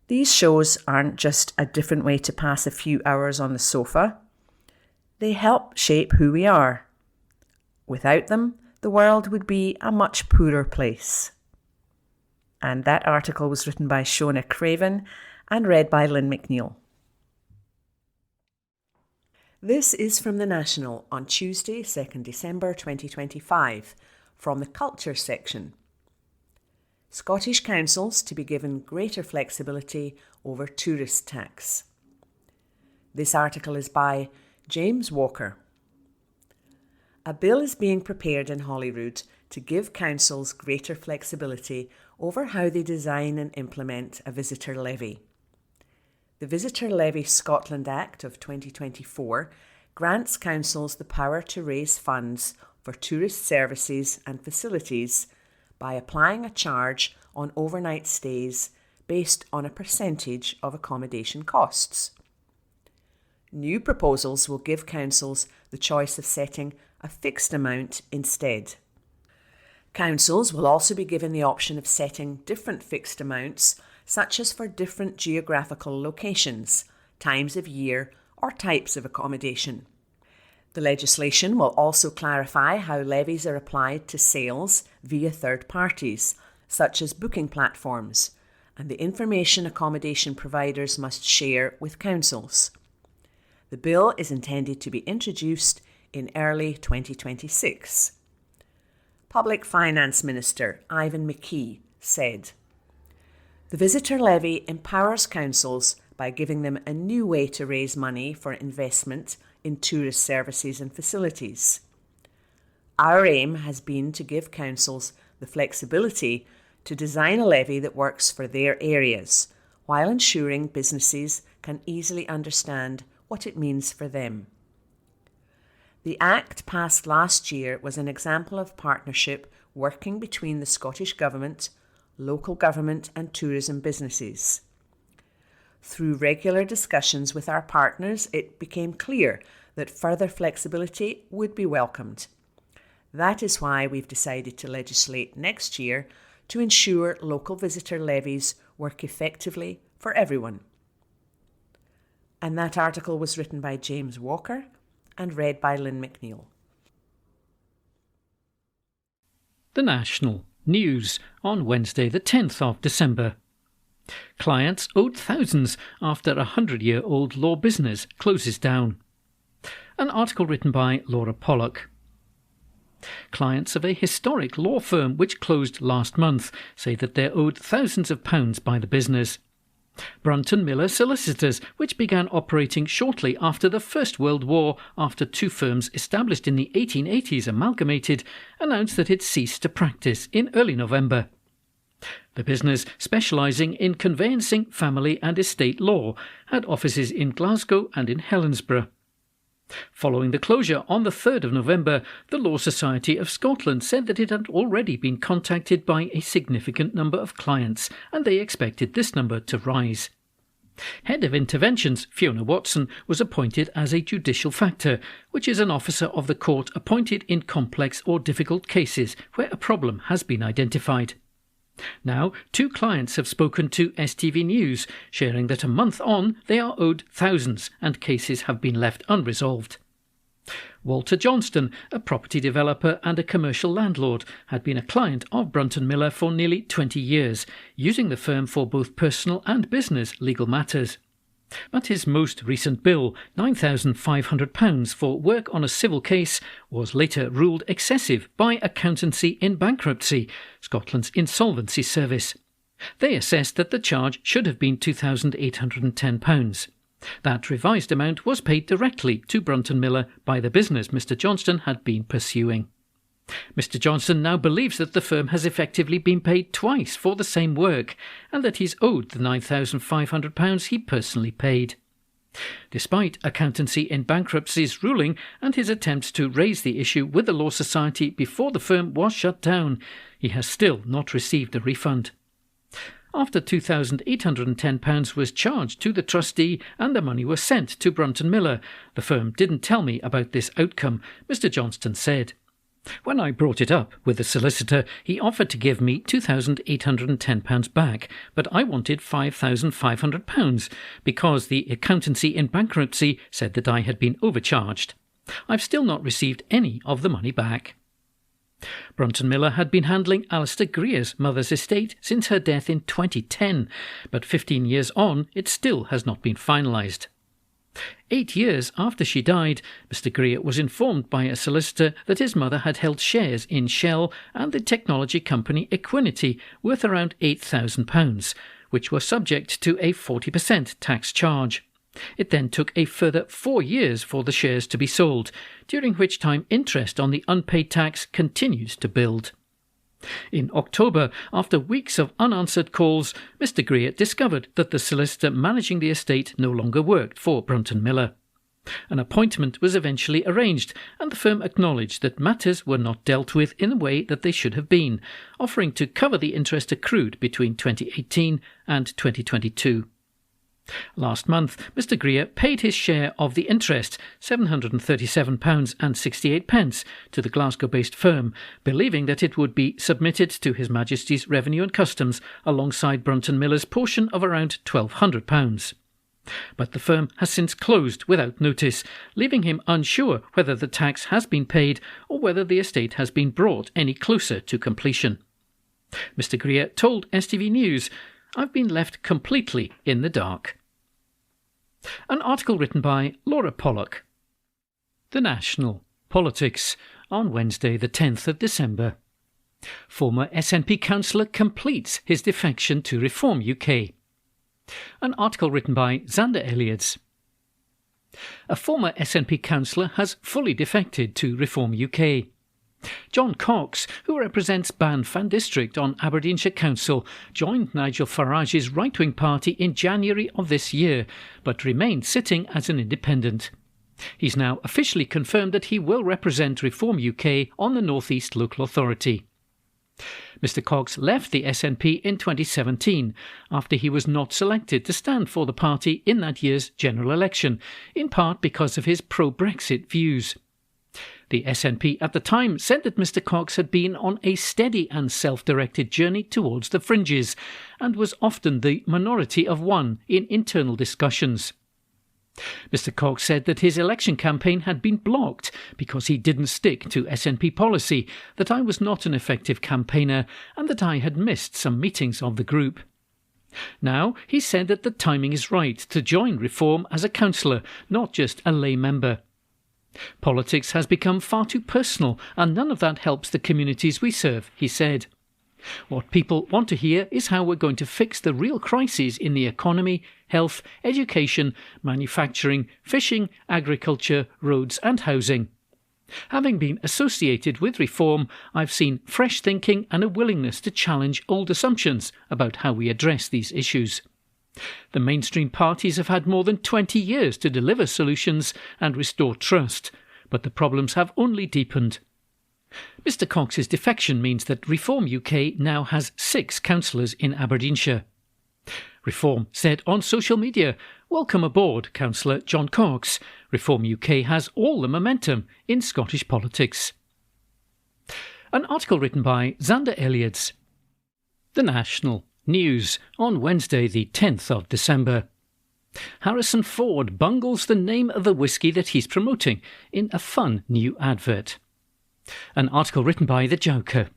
[SPEAKER 6] These shows aren't just a different way to pass a few hours on the sofa. They help shape who we are. Without them, the world would be a much poorer place. And that article was written by Shona Craven and read by Lynn McNeil. This is from The National on Tuesday, 2nd December 2025, from the Culture section. Scottish councils to be given greater flexibility over tourist tax. This article is by James Walker. A bill is being prepared in Holyrood to give councils greater flexibility over how they design and implement a visitor levy. The Visitor Levy Scotland Act of 2024 grants councils the power to raise funds for tourist services and facilities by applying a charge on overnight stays based on a percentage of accommodation costs. New proposals will give councils the choice of setting a fixed amount instead. Councils will also be given the option of setting different fixed amounts, such as for different geographical locations, times of year, or types of accommodation. The legislation will also clarify how levies are applied to sales via third parties, such as booking platforms, and the information accommodation providers must share with councils. The bill is intended to be introduced in early 2026. Public Finance Minister Ivan McKee said, "The visitor levy empowers councils by giving them a new way to raise money for investment in tourist services and facilities. Our aim has been to give councils the flexibility to design a levy that works for their areas, while ensuring businesses can easily understand what it means for them." The Act passed last year was an example of partnership working between the Scottish Government, local government and tourism businesses. Through regular discussions with our partners, it became clear that further flexibility would be welcomed. That is why we've decided to legislate next year to ensure local visitor levies work effectively for everyone. And that article was written by James Walker and read by Lynn McNeil.
[SPEAKER 7] The National News on Wednesday the 10th of December. Clients owed thousands after a 100-year-old law business closes down. An article written by Laura Pollock. Clients of a historic law firm which closed last month say that they're owed thousands of pounds by the business. Brunton Miller Solicitors, which began operating shortly after the First World War after two firms established in the 1880s amalgamated, announced that it ceased to practice in early November. The business, specialising in conveyancing, family and estate law, had offices in Glasgow and in Helensburgh. Following the closure on the 3rd of November, the Law Society of Scotland said that it had already been contacted by a significant number of clients, and they expected this number to rise. Head of Interventions, Fiona Watson, was appointed as a judicial factor, which is an officer of the court appointed in complex or difficult cases where a problem has been identified. Now, two clients have spoken to STV News, sharing that a month on they are owed thousands and cases have been left unresolved. Walter Johnston, a property developer and a commercial landlord, had been a client of Brunton Miller for nearly 20 years, using the firm for both personal and business legal matters. But his most recent bill, £9,500 for work on a civil case, was later ruled excessive by Accountancy in Bankruptcy, Scotland's insolvency service. They assessed that the charge should have been £2,810. That revised amount was paid directly to Brunton Miller by the business Mr. Johnston had been pursuing. Mr. Johnston now believes that the firm has effectively been paid twice for the same work, and that he's owed the £9,500 he personally paid. Despite Accountancy in Bankruptcy's ruling and his attempts to raise the issue with the Law Society before the firm was shut down, he has still not received a refund. After £2,810 was charged to the trustee and the money was sent to Brunton Miller, the firm didn't tell me about this outcome, Mr. Johnston said. When I brought it up with the solicitor, he offered to give me £2,810 back, but I wanted £5,500 because the Accountancy in Bankruptcy said that I had been overcharged. I've still not received any of the money back. Brunton Miller had been handling Alistair Greer's mother's estate since her death in 2010, but 15 years on, it still has not been finalised. 8 years after she died, Mr. Greer was informed by a solicitor that his mother had held shares in Shell and the technology company Equinity worth around £8,000, which were subject to a 40% tax charge. It then took a further 4 years for the shares to be sold, during which time interest on the unpaid tax continues to build. In October, after weeks of unanswered calls, Mr. Greer discovered that the solicitor managing the estate no longer worked for Brunton Miller. An appointment was eventually arranged, and the firm acknowledged that matters were not dealt with in the way that they should have been, offering to cover the interest accrued between 2018 and 2022. Last month, Mr Greer paid his share of the interest, £737.68, to the Glasgow-based firm, believing that it would be submitted to His Majesty's Revenue and Customs alongside Brunton Miller's portion of around £1,200. But the firm has since closed without notice, leaving him unsure whether the tax has been paid or whether the estate has been brought any closer to completion. Mr Greer told STV News, "I've been left completely in the dark." An article written by Laura Pollock. The National Politics on Wednesday the 10th of December. Former SNP councillor completes his defection to Reform UK. An article written by Xander Elliotts. A former SNP councillor has fully defected to Reform UK. John Cox, who represents Banff District on Aberdeenshire Council, joined Nigel Farage's right-wing party in January of this year, but remained sitting as an independent. He's now officially confirmed that he will represent Reform UK on the North East Local Authority. Mr Cox left the SNP in 2017 after he was not selected to stand for the party in that year's general election, in part because of his pro-Brexit views. The SNP at the time said that Mr Cox had been on a steady and self-directed journey towards the fringes and was often the minority of one in internal discussions. Mr Cox said that his election campaign had been blocked because he didn't stick to SNP policy, that I was not an effective campaigner and that I had missed some meetings of the group. Now he said that the timing is right to join Reform as a councillor, not just a lay member. Politics has become far too personal and none of that helps the communities we serve, he said. What people want to hear is how we're going to fix the real crises in the economy, health, education, manufacturing, fishing, agriculture, roads and housing. Having been associated with Reform, I've seen fresh thinking and a willingness to challenge old assumptions about how we address these issues. The mainstream parties have had more than 20 years to deliver solutions and restore trust, but the problems have only deepened. Mr Cox's defection means that Reform UK now has 6 councillors in Aberdeenshire. Reform said on social media, "Welcome aboard, Councillor John Cox. Reform UK has all the momentum in Scottish politics." An article written by Xander Elliotts. The National News on Wednesday the 10th of December. Harrison Ford bungles the name of the whisky that he's promoting in a fun new advert. An article written by The Joker.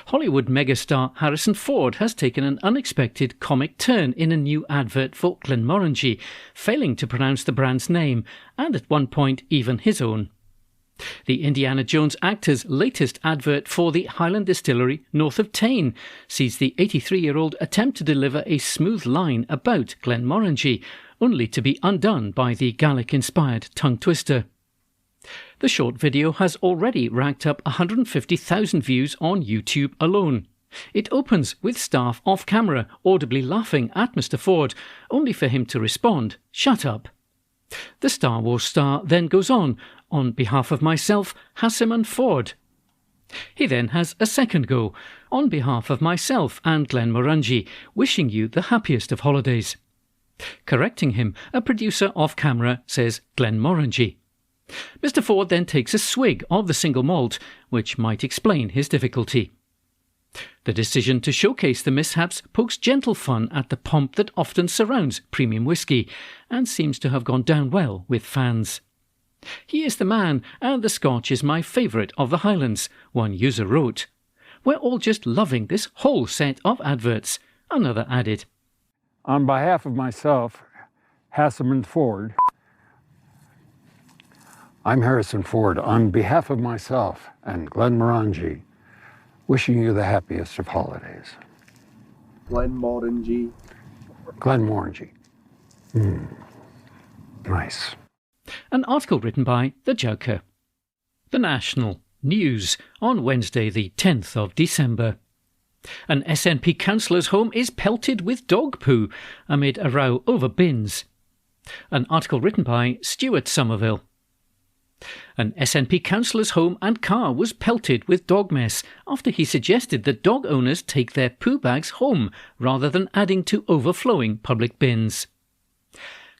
[SPEAKER 7] Hollywood megastar Harrison Ford has taken an unexpected comic turn in a new advert for Glenmorangie, failing to pronounce the brand's name, and at one point even his own. The Indiana Jones actor's latest advert for the Highland Distillery north of Tain sees the 83-year-old attempt to deliver a smooth line about Glenmorangie, only to be undone by the Gaelic-inspired tongue twister. The short video has already racked up 150,000 views on YouTube alone. It opens with staff off-camera audibly laughing at Mr Ford, only for him to respond, "Shut up." The Star Wars star then goes on behalf of myself, Hasseman Ford. He then has a second go, "On behalf of myself and Glenmorangie, wishing you the happiest of holidays." Correcting him, a producer off-camera says Glenmorangie. Mr Ford then takes a swig of the single malt, which might explain his difficulty. The decision to showcase the mishaps pokes gentle fun at the pomp that often surrounds premium whisky, and seems to have gone down well with fans. "He is the man, and the Scotch is my favourite of the Highlands," one user wrote. "We're all just loving this whole set of adverts," another added.
[SPEAKER 8] On behalf of myself, Hasseman Ford. I'm Harrison Ford. On behalf of myself and Glenmorangie, wishing you the happiest of holidays.
[SPEAKER 9] Glenmorangie.
[SPEAKER 8] Glenmorangie. Nice.
[SPEAKER 7] An article written by The Joker. The National News on Wednesday the 10th of December. An SNP councillor's home is pelted with dog poo amid a row over bins. An article written by Stuart Somerville. An SNP councillor's home and car was pelted with dog mess after he suggested that dog owners take their poo bags home rather than adding to overflowing public bins.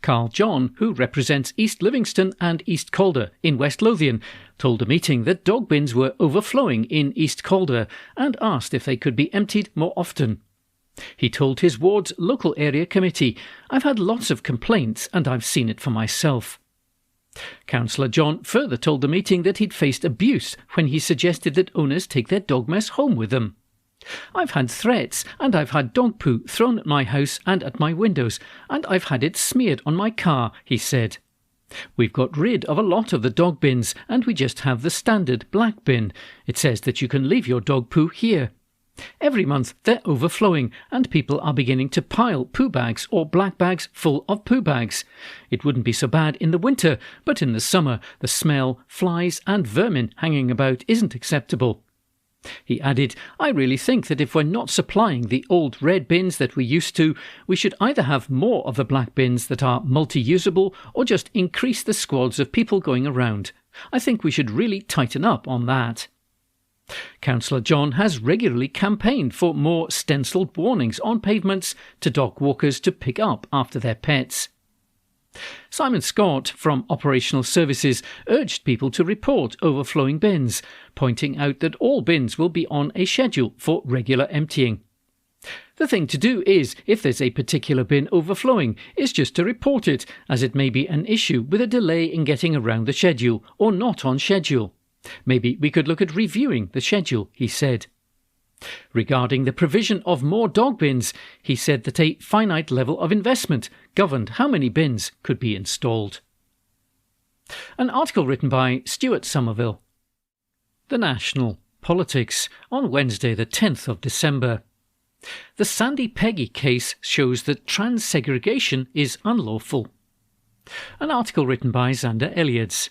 [SPEAKER 7] Carl John, who represents East Livingston and East Calder in West Lothian, told a meeting that dog bins were overflowing in East Calder and asked if they could be emptied more often. He told his ward's local area committee, "I've had lots of complaints and I've seen it for myself." Councillor John further told the meeting that he'd faced abuse when he suggested that owners take their dog mess home with them. "I've had threats and I've had dog poo thrown at my house and at my windows, and I've had it smeared on my car," he said. "We've got rid of a lot of the dog bins and we just have the standard black bin. It says that you can leave your dog poo here. Every month they're overflowing and people are beginning to pile poo bags or black bags full of poo bags. It wouldn't be so bad in the winter, but in the summer the smell, flies and vermin hanging about isn't acceptable." He added, "I really think that if we're not supplying the old red bins that we used to, we should either have more of the black bins that are multi-usable or just increase the squads of people going around. I think we should really tighten up on that." Councillor John has regularly campaigned for more stencilled warnings on pavements to dog walkers to pick up after their pets. Simon Scott from Operational Services urged people to report overflowing bins, pointing out that all bins will be on a schedule for regular emptying. "The thing to do is, if there's a particular bin overflowing, is just to report it, as it may be an issue with a delay in getting around the schedule or not on schedule. Maybe we could look at reviewing the schedule," he said. Regarding the provision of more dog bins, he said that a finite level of investment governed how many bins could be installed. An article written by Stuart Somerville. The National Politics on Wednesday the 10th of December. The Sandy Peggy case shows that trans segregation is unlawful. An article written by Xander Elliots.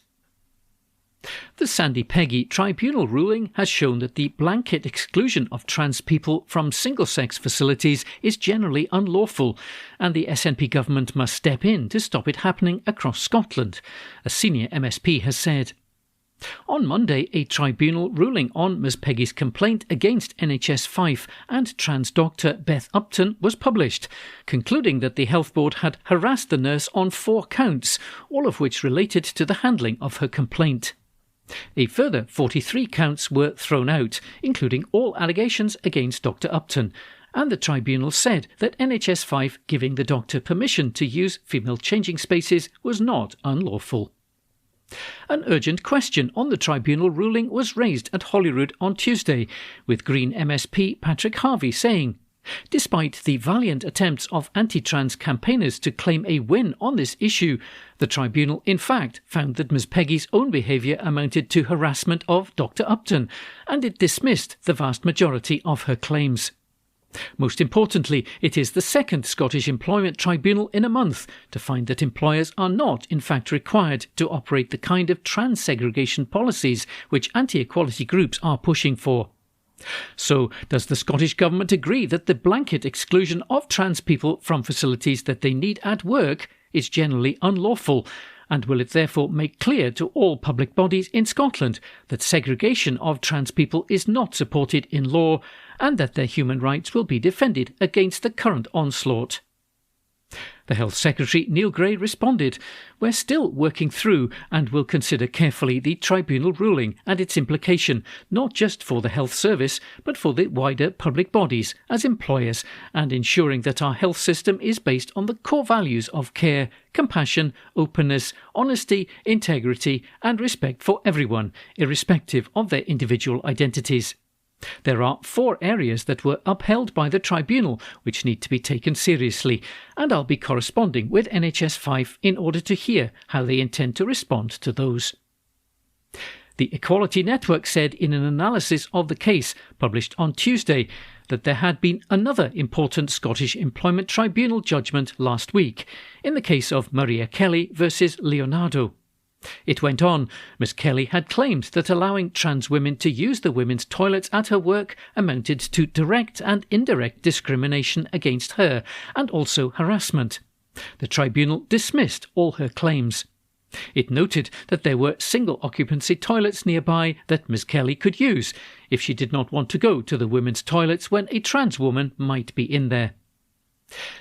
[SPEAKER 7] The Sandy Peggy tribunal ruling has shown that the blanket exclusion of trans people from single-sex facilities is generally unlawful, and the SNP government must step in to stop it happening across Scotland, a senior MSP has said. On Monday, a tribunal ruling on Ms Peggy's complaint against NHS Fife and trans doctor Beth Upton was published, concluding that the Health Board had harassed the nurse on 4 counts, all of which related to the handling of her complaint. A further 43 counts were thrown out, including all allegations against Dr Upton, and the tribunal said that NHS Fife giving the doctor permission to use female changing spaces was not unlawful. An urgent question on the tribunal ruling was raised at Holyrood on Tuesday, with Green MSP Patrick Harvey saying, "Despite the valiant attempts of anti-trans campaigners to claim a win on this issue, the tribunal in fact found that Ms Peggy's own behaviour amounted to harassment of Dr Upton, and it dismissed the vast majority of her claims. Most importantly, it is the second Scottish Employment Tribunal in a month to find that employers are not in fact required to operate the kind of trans segregation policies which anti-equality groups are pushing for. So, does the Scottish Government agree that the blanket exclusion of trans people from facilities that they need at work is generally unlawful, and will it therefore make clear to all public bodies in Scotland that segregation of trans people is not supported in law and that their human rights will be defended against the current onslaught? The Health Secretary Neil Gray responded, "We're still working through and will consider carefully the tribunal ruling and its implication, not just for the health service, but for the wider public bodies as employers, and ensuring that our health system is based on the core values of care, compassion, openness, honesty, integrity and respect for everyone, irrespective of their individual identities. There are 4 areas that were upheld by the tribunal which need to be taken seriously, and I'll be corresponding with NHS Fife in order to hear how they intend to respond to those." The Equality Network said in an analysis of the case published on Tuesday that there had been another important Scottish Employment Tribunal judgment last week, in the case of Maria Kelly versus Leonardo. It went on, Ms Kelly had claimed that allowing trans women to use the women's toilets at her work amounted to direct and indirect discrimination against her, and also harassment. The tribunal dismissed all her claims. It noted that there were single-occupancy toilets nearby that Ms Kelly could use if she did not want to go to the women's toilets when a trans woman might be in there.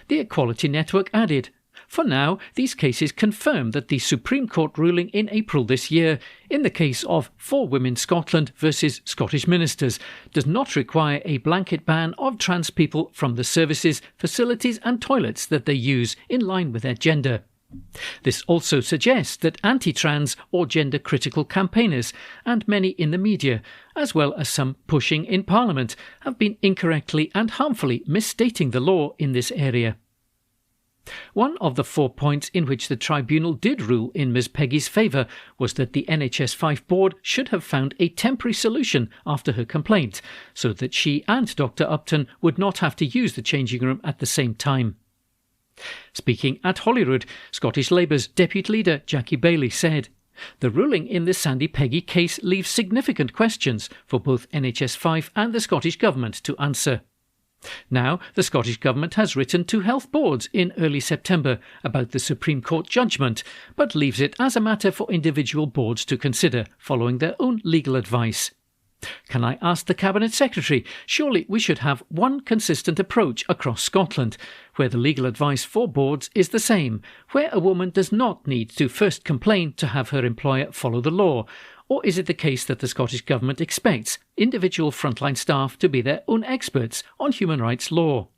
[SPEAKER 7] The Equality Network added, "For now, these cases confirm that the Supreme Court ruling in April this year, in the case of For Women Scotland versus Scottish Ministers, does not require a blanket ban of trans people from the services, facilities and toilets that they use in line with their gender." This also suggests that anti-trans or gender-critical campaigners and many in the media, as well as some pushing in Parliament, have been incorrectly and harmfully misstating the law in this area. One of the 4 points in which the tribunal did rule in Ms Peggy's favour was that the NHS 5 board should have found a temporary solution after her complaint, so that she and Dr Upton would not have to use the changing room at the same time. Speaking at Holyrood, Scottish Labour's Deputy Leader Jackie Baillie said, "The ruling in the Sandy Peggy case leaves significant questions for both NHS 5 and the Scottish Government to answer. Now, the Scottish Government has written to health boards in early September about the Supreme Court judgment, but leaves it as a matter for individual boards to consider, following their own legal advice. Can I ask the Cabinet Secretary, surely we should have one consistent approach across Scotland, where the legal advice for boards is the same, where a woman does not need to first complain to have her employer follow the law, or is it the case that the Scottish Government expects individual frontline staff to be their own experts on human rights law?"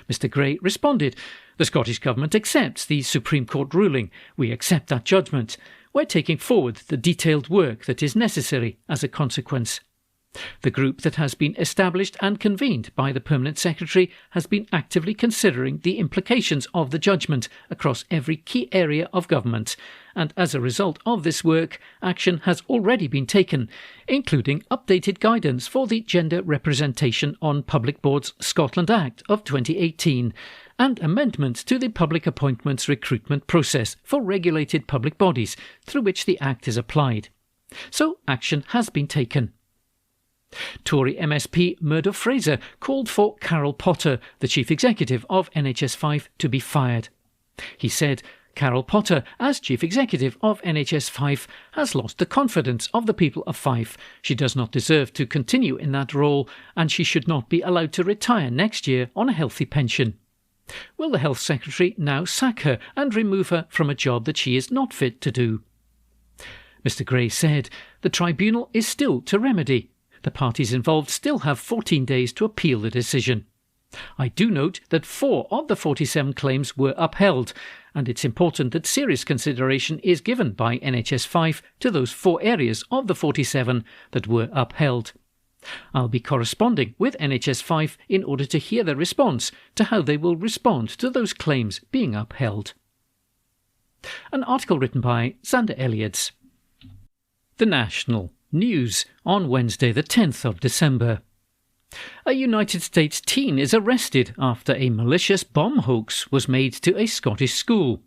[SPEAKER 7] Mr Gray responded, "The Scottish Government accepts the Supreme Court ruling. We accept that judgment. We're taking forward the detailed work that is necessary as a consequence. The group that has been established and convened by the Permanent Secretary has been actively considering the implications of the judgment across every key area of government, and as a result of this work, action has already been taken, including updated guidance for the Gender Representation on Public Boards Scotland Act of 2018, and amendments to the public appointments recruitment process for regulated public bodies through which the Act is applied. So action has been taken. Tory MSP Murdo Fraser called for Carol Potter, the Chief Executive of NHS 5, to be fired. He said, "Carol Potter, as Chief Executive of NHS 5, has lost the confidence of the people of Fife. She does not deserve to continue in that role, and she should not be allowed to retire next year on a healthy pension. Will the Health Secretary now sack her and remove her from a job that she is not fit to do?" Mr Gray said, "The tribunal is still to remedy. The parties involved still have 14 days to appeal the decision. I do note that 4 of the 47 claims were upheld, and it's important that serious consideration is given by NHS 5 to those 4 areas of the 47 that were upheld. I'll be corresponding with NHS 5 in order to hear their response to how they will respond to those claims being upheld." An article written by Xander Elliots. The National News on Wednesday the 10th of December. A United States teen is arrested after a malicious bomb hoax was made to a Scottish school.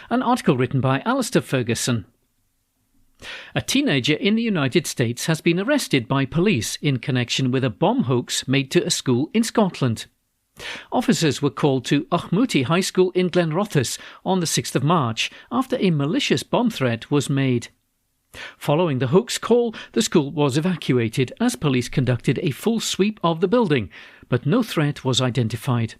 [SPEAKER 7] An article written by Alistair Ferguson. A teenager in the United States has been arrested by police in connection with a bomb hoax made to a school in Scotland. Officers were called to Auchmuty High School in Glenrothes on the 6th of March after a malicious bomb threat was made. Following the hoax call, the school was evacuated as police conducted a full sweep of the building, but no threat was identified.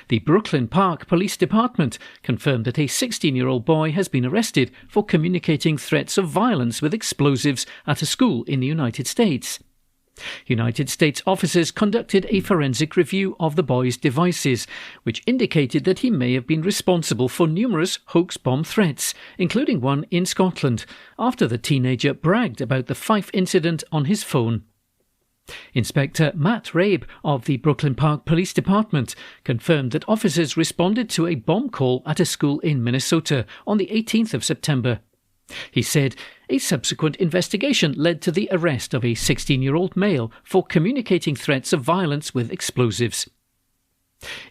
[SPEAKER 7] The Brooklyn Park Police Department confirmed that a 16-year-old boy has been arrested for communicating threats of violence with explosives at a school in the United States. United States officers conducted a forensic review of the boy's devices, which indicated that he may have been responsible for numerous hoax bomb threats, including one in Scotland, after the teenager bragged about the Fife incident on his phone. Inspector Matt Rabe of the Brooklyn Park Police Department confirmed that officers responded to a bomb call at a school in Minnesota on the 18th of September. He said a subsequent investigation led to the arrest of a 16-year-old male for communicating threats of violence with explosives.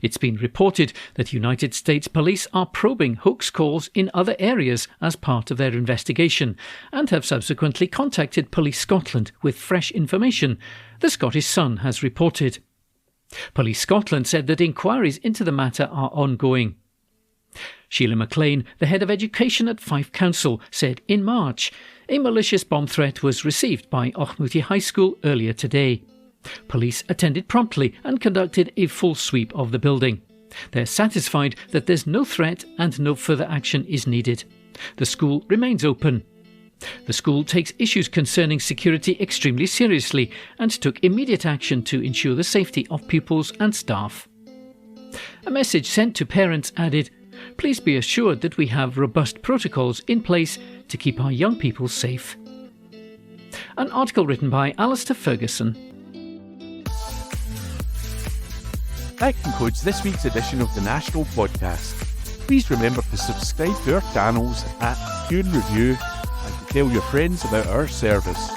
[SPEAKER 7] It's been reported that United States police are probing hoax calls in other areas as part of their investigation and have subsequently contacted Police Scotland with fresh information, the Scottish Sun has reported. Police Scotland said that inquiries into the matter are ongoing. Sheila McLean, the head of education at Fife Council, said in March a malicious bomb threat was received by Auchmuty High School earlier today. Police attended promptly and conducted a full sweep of the building. They're satisfied that there's no threat and no further action is needed. The school remains open. The school takes issues concerning security extremely seriously and took immediate action to ensure the safety of pupils and staff. A message sent to parents added, "Please be assured that we have robust protocols in place to keep our young people safe." An article written by Alistair Ferguson.
[SPEAKER 1] That concludes this week's edition of the National Podcast. Please remember to subscribe to our channels at Tune Review and to tell your friends about our service.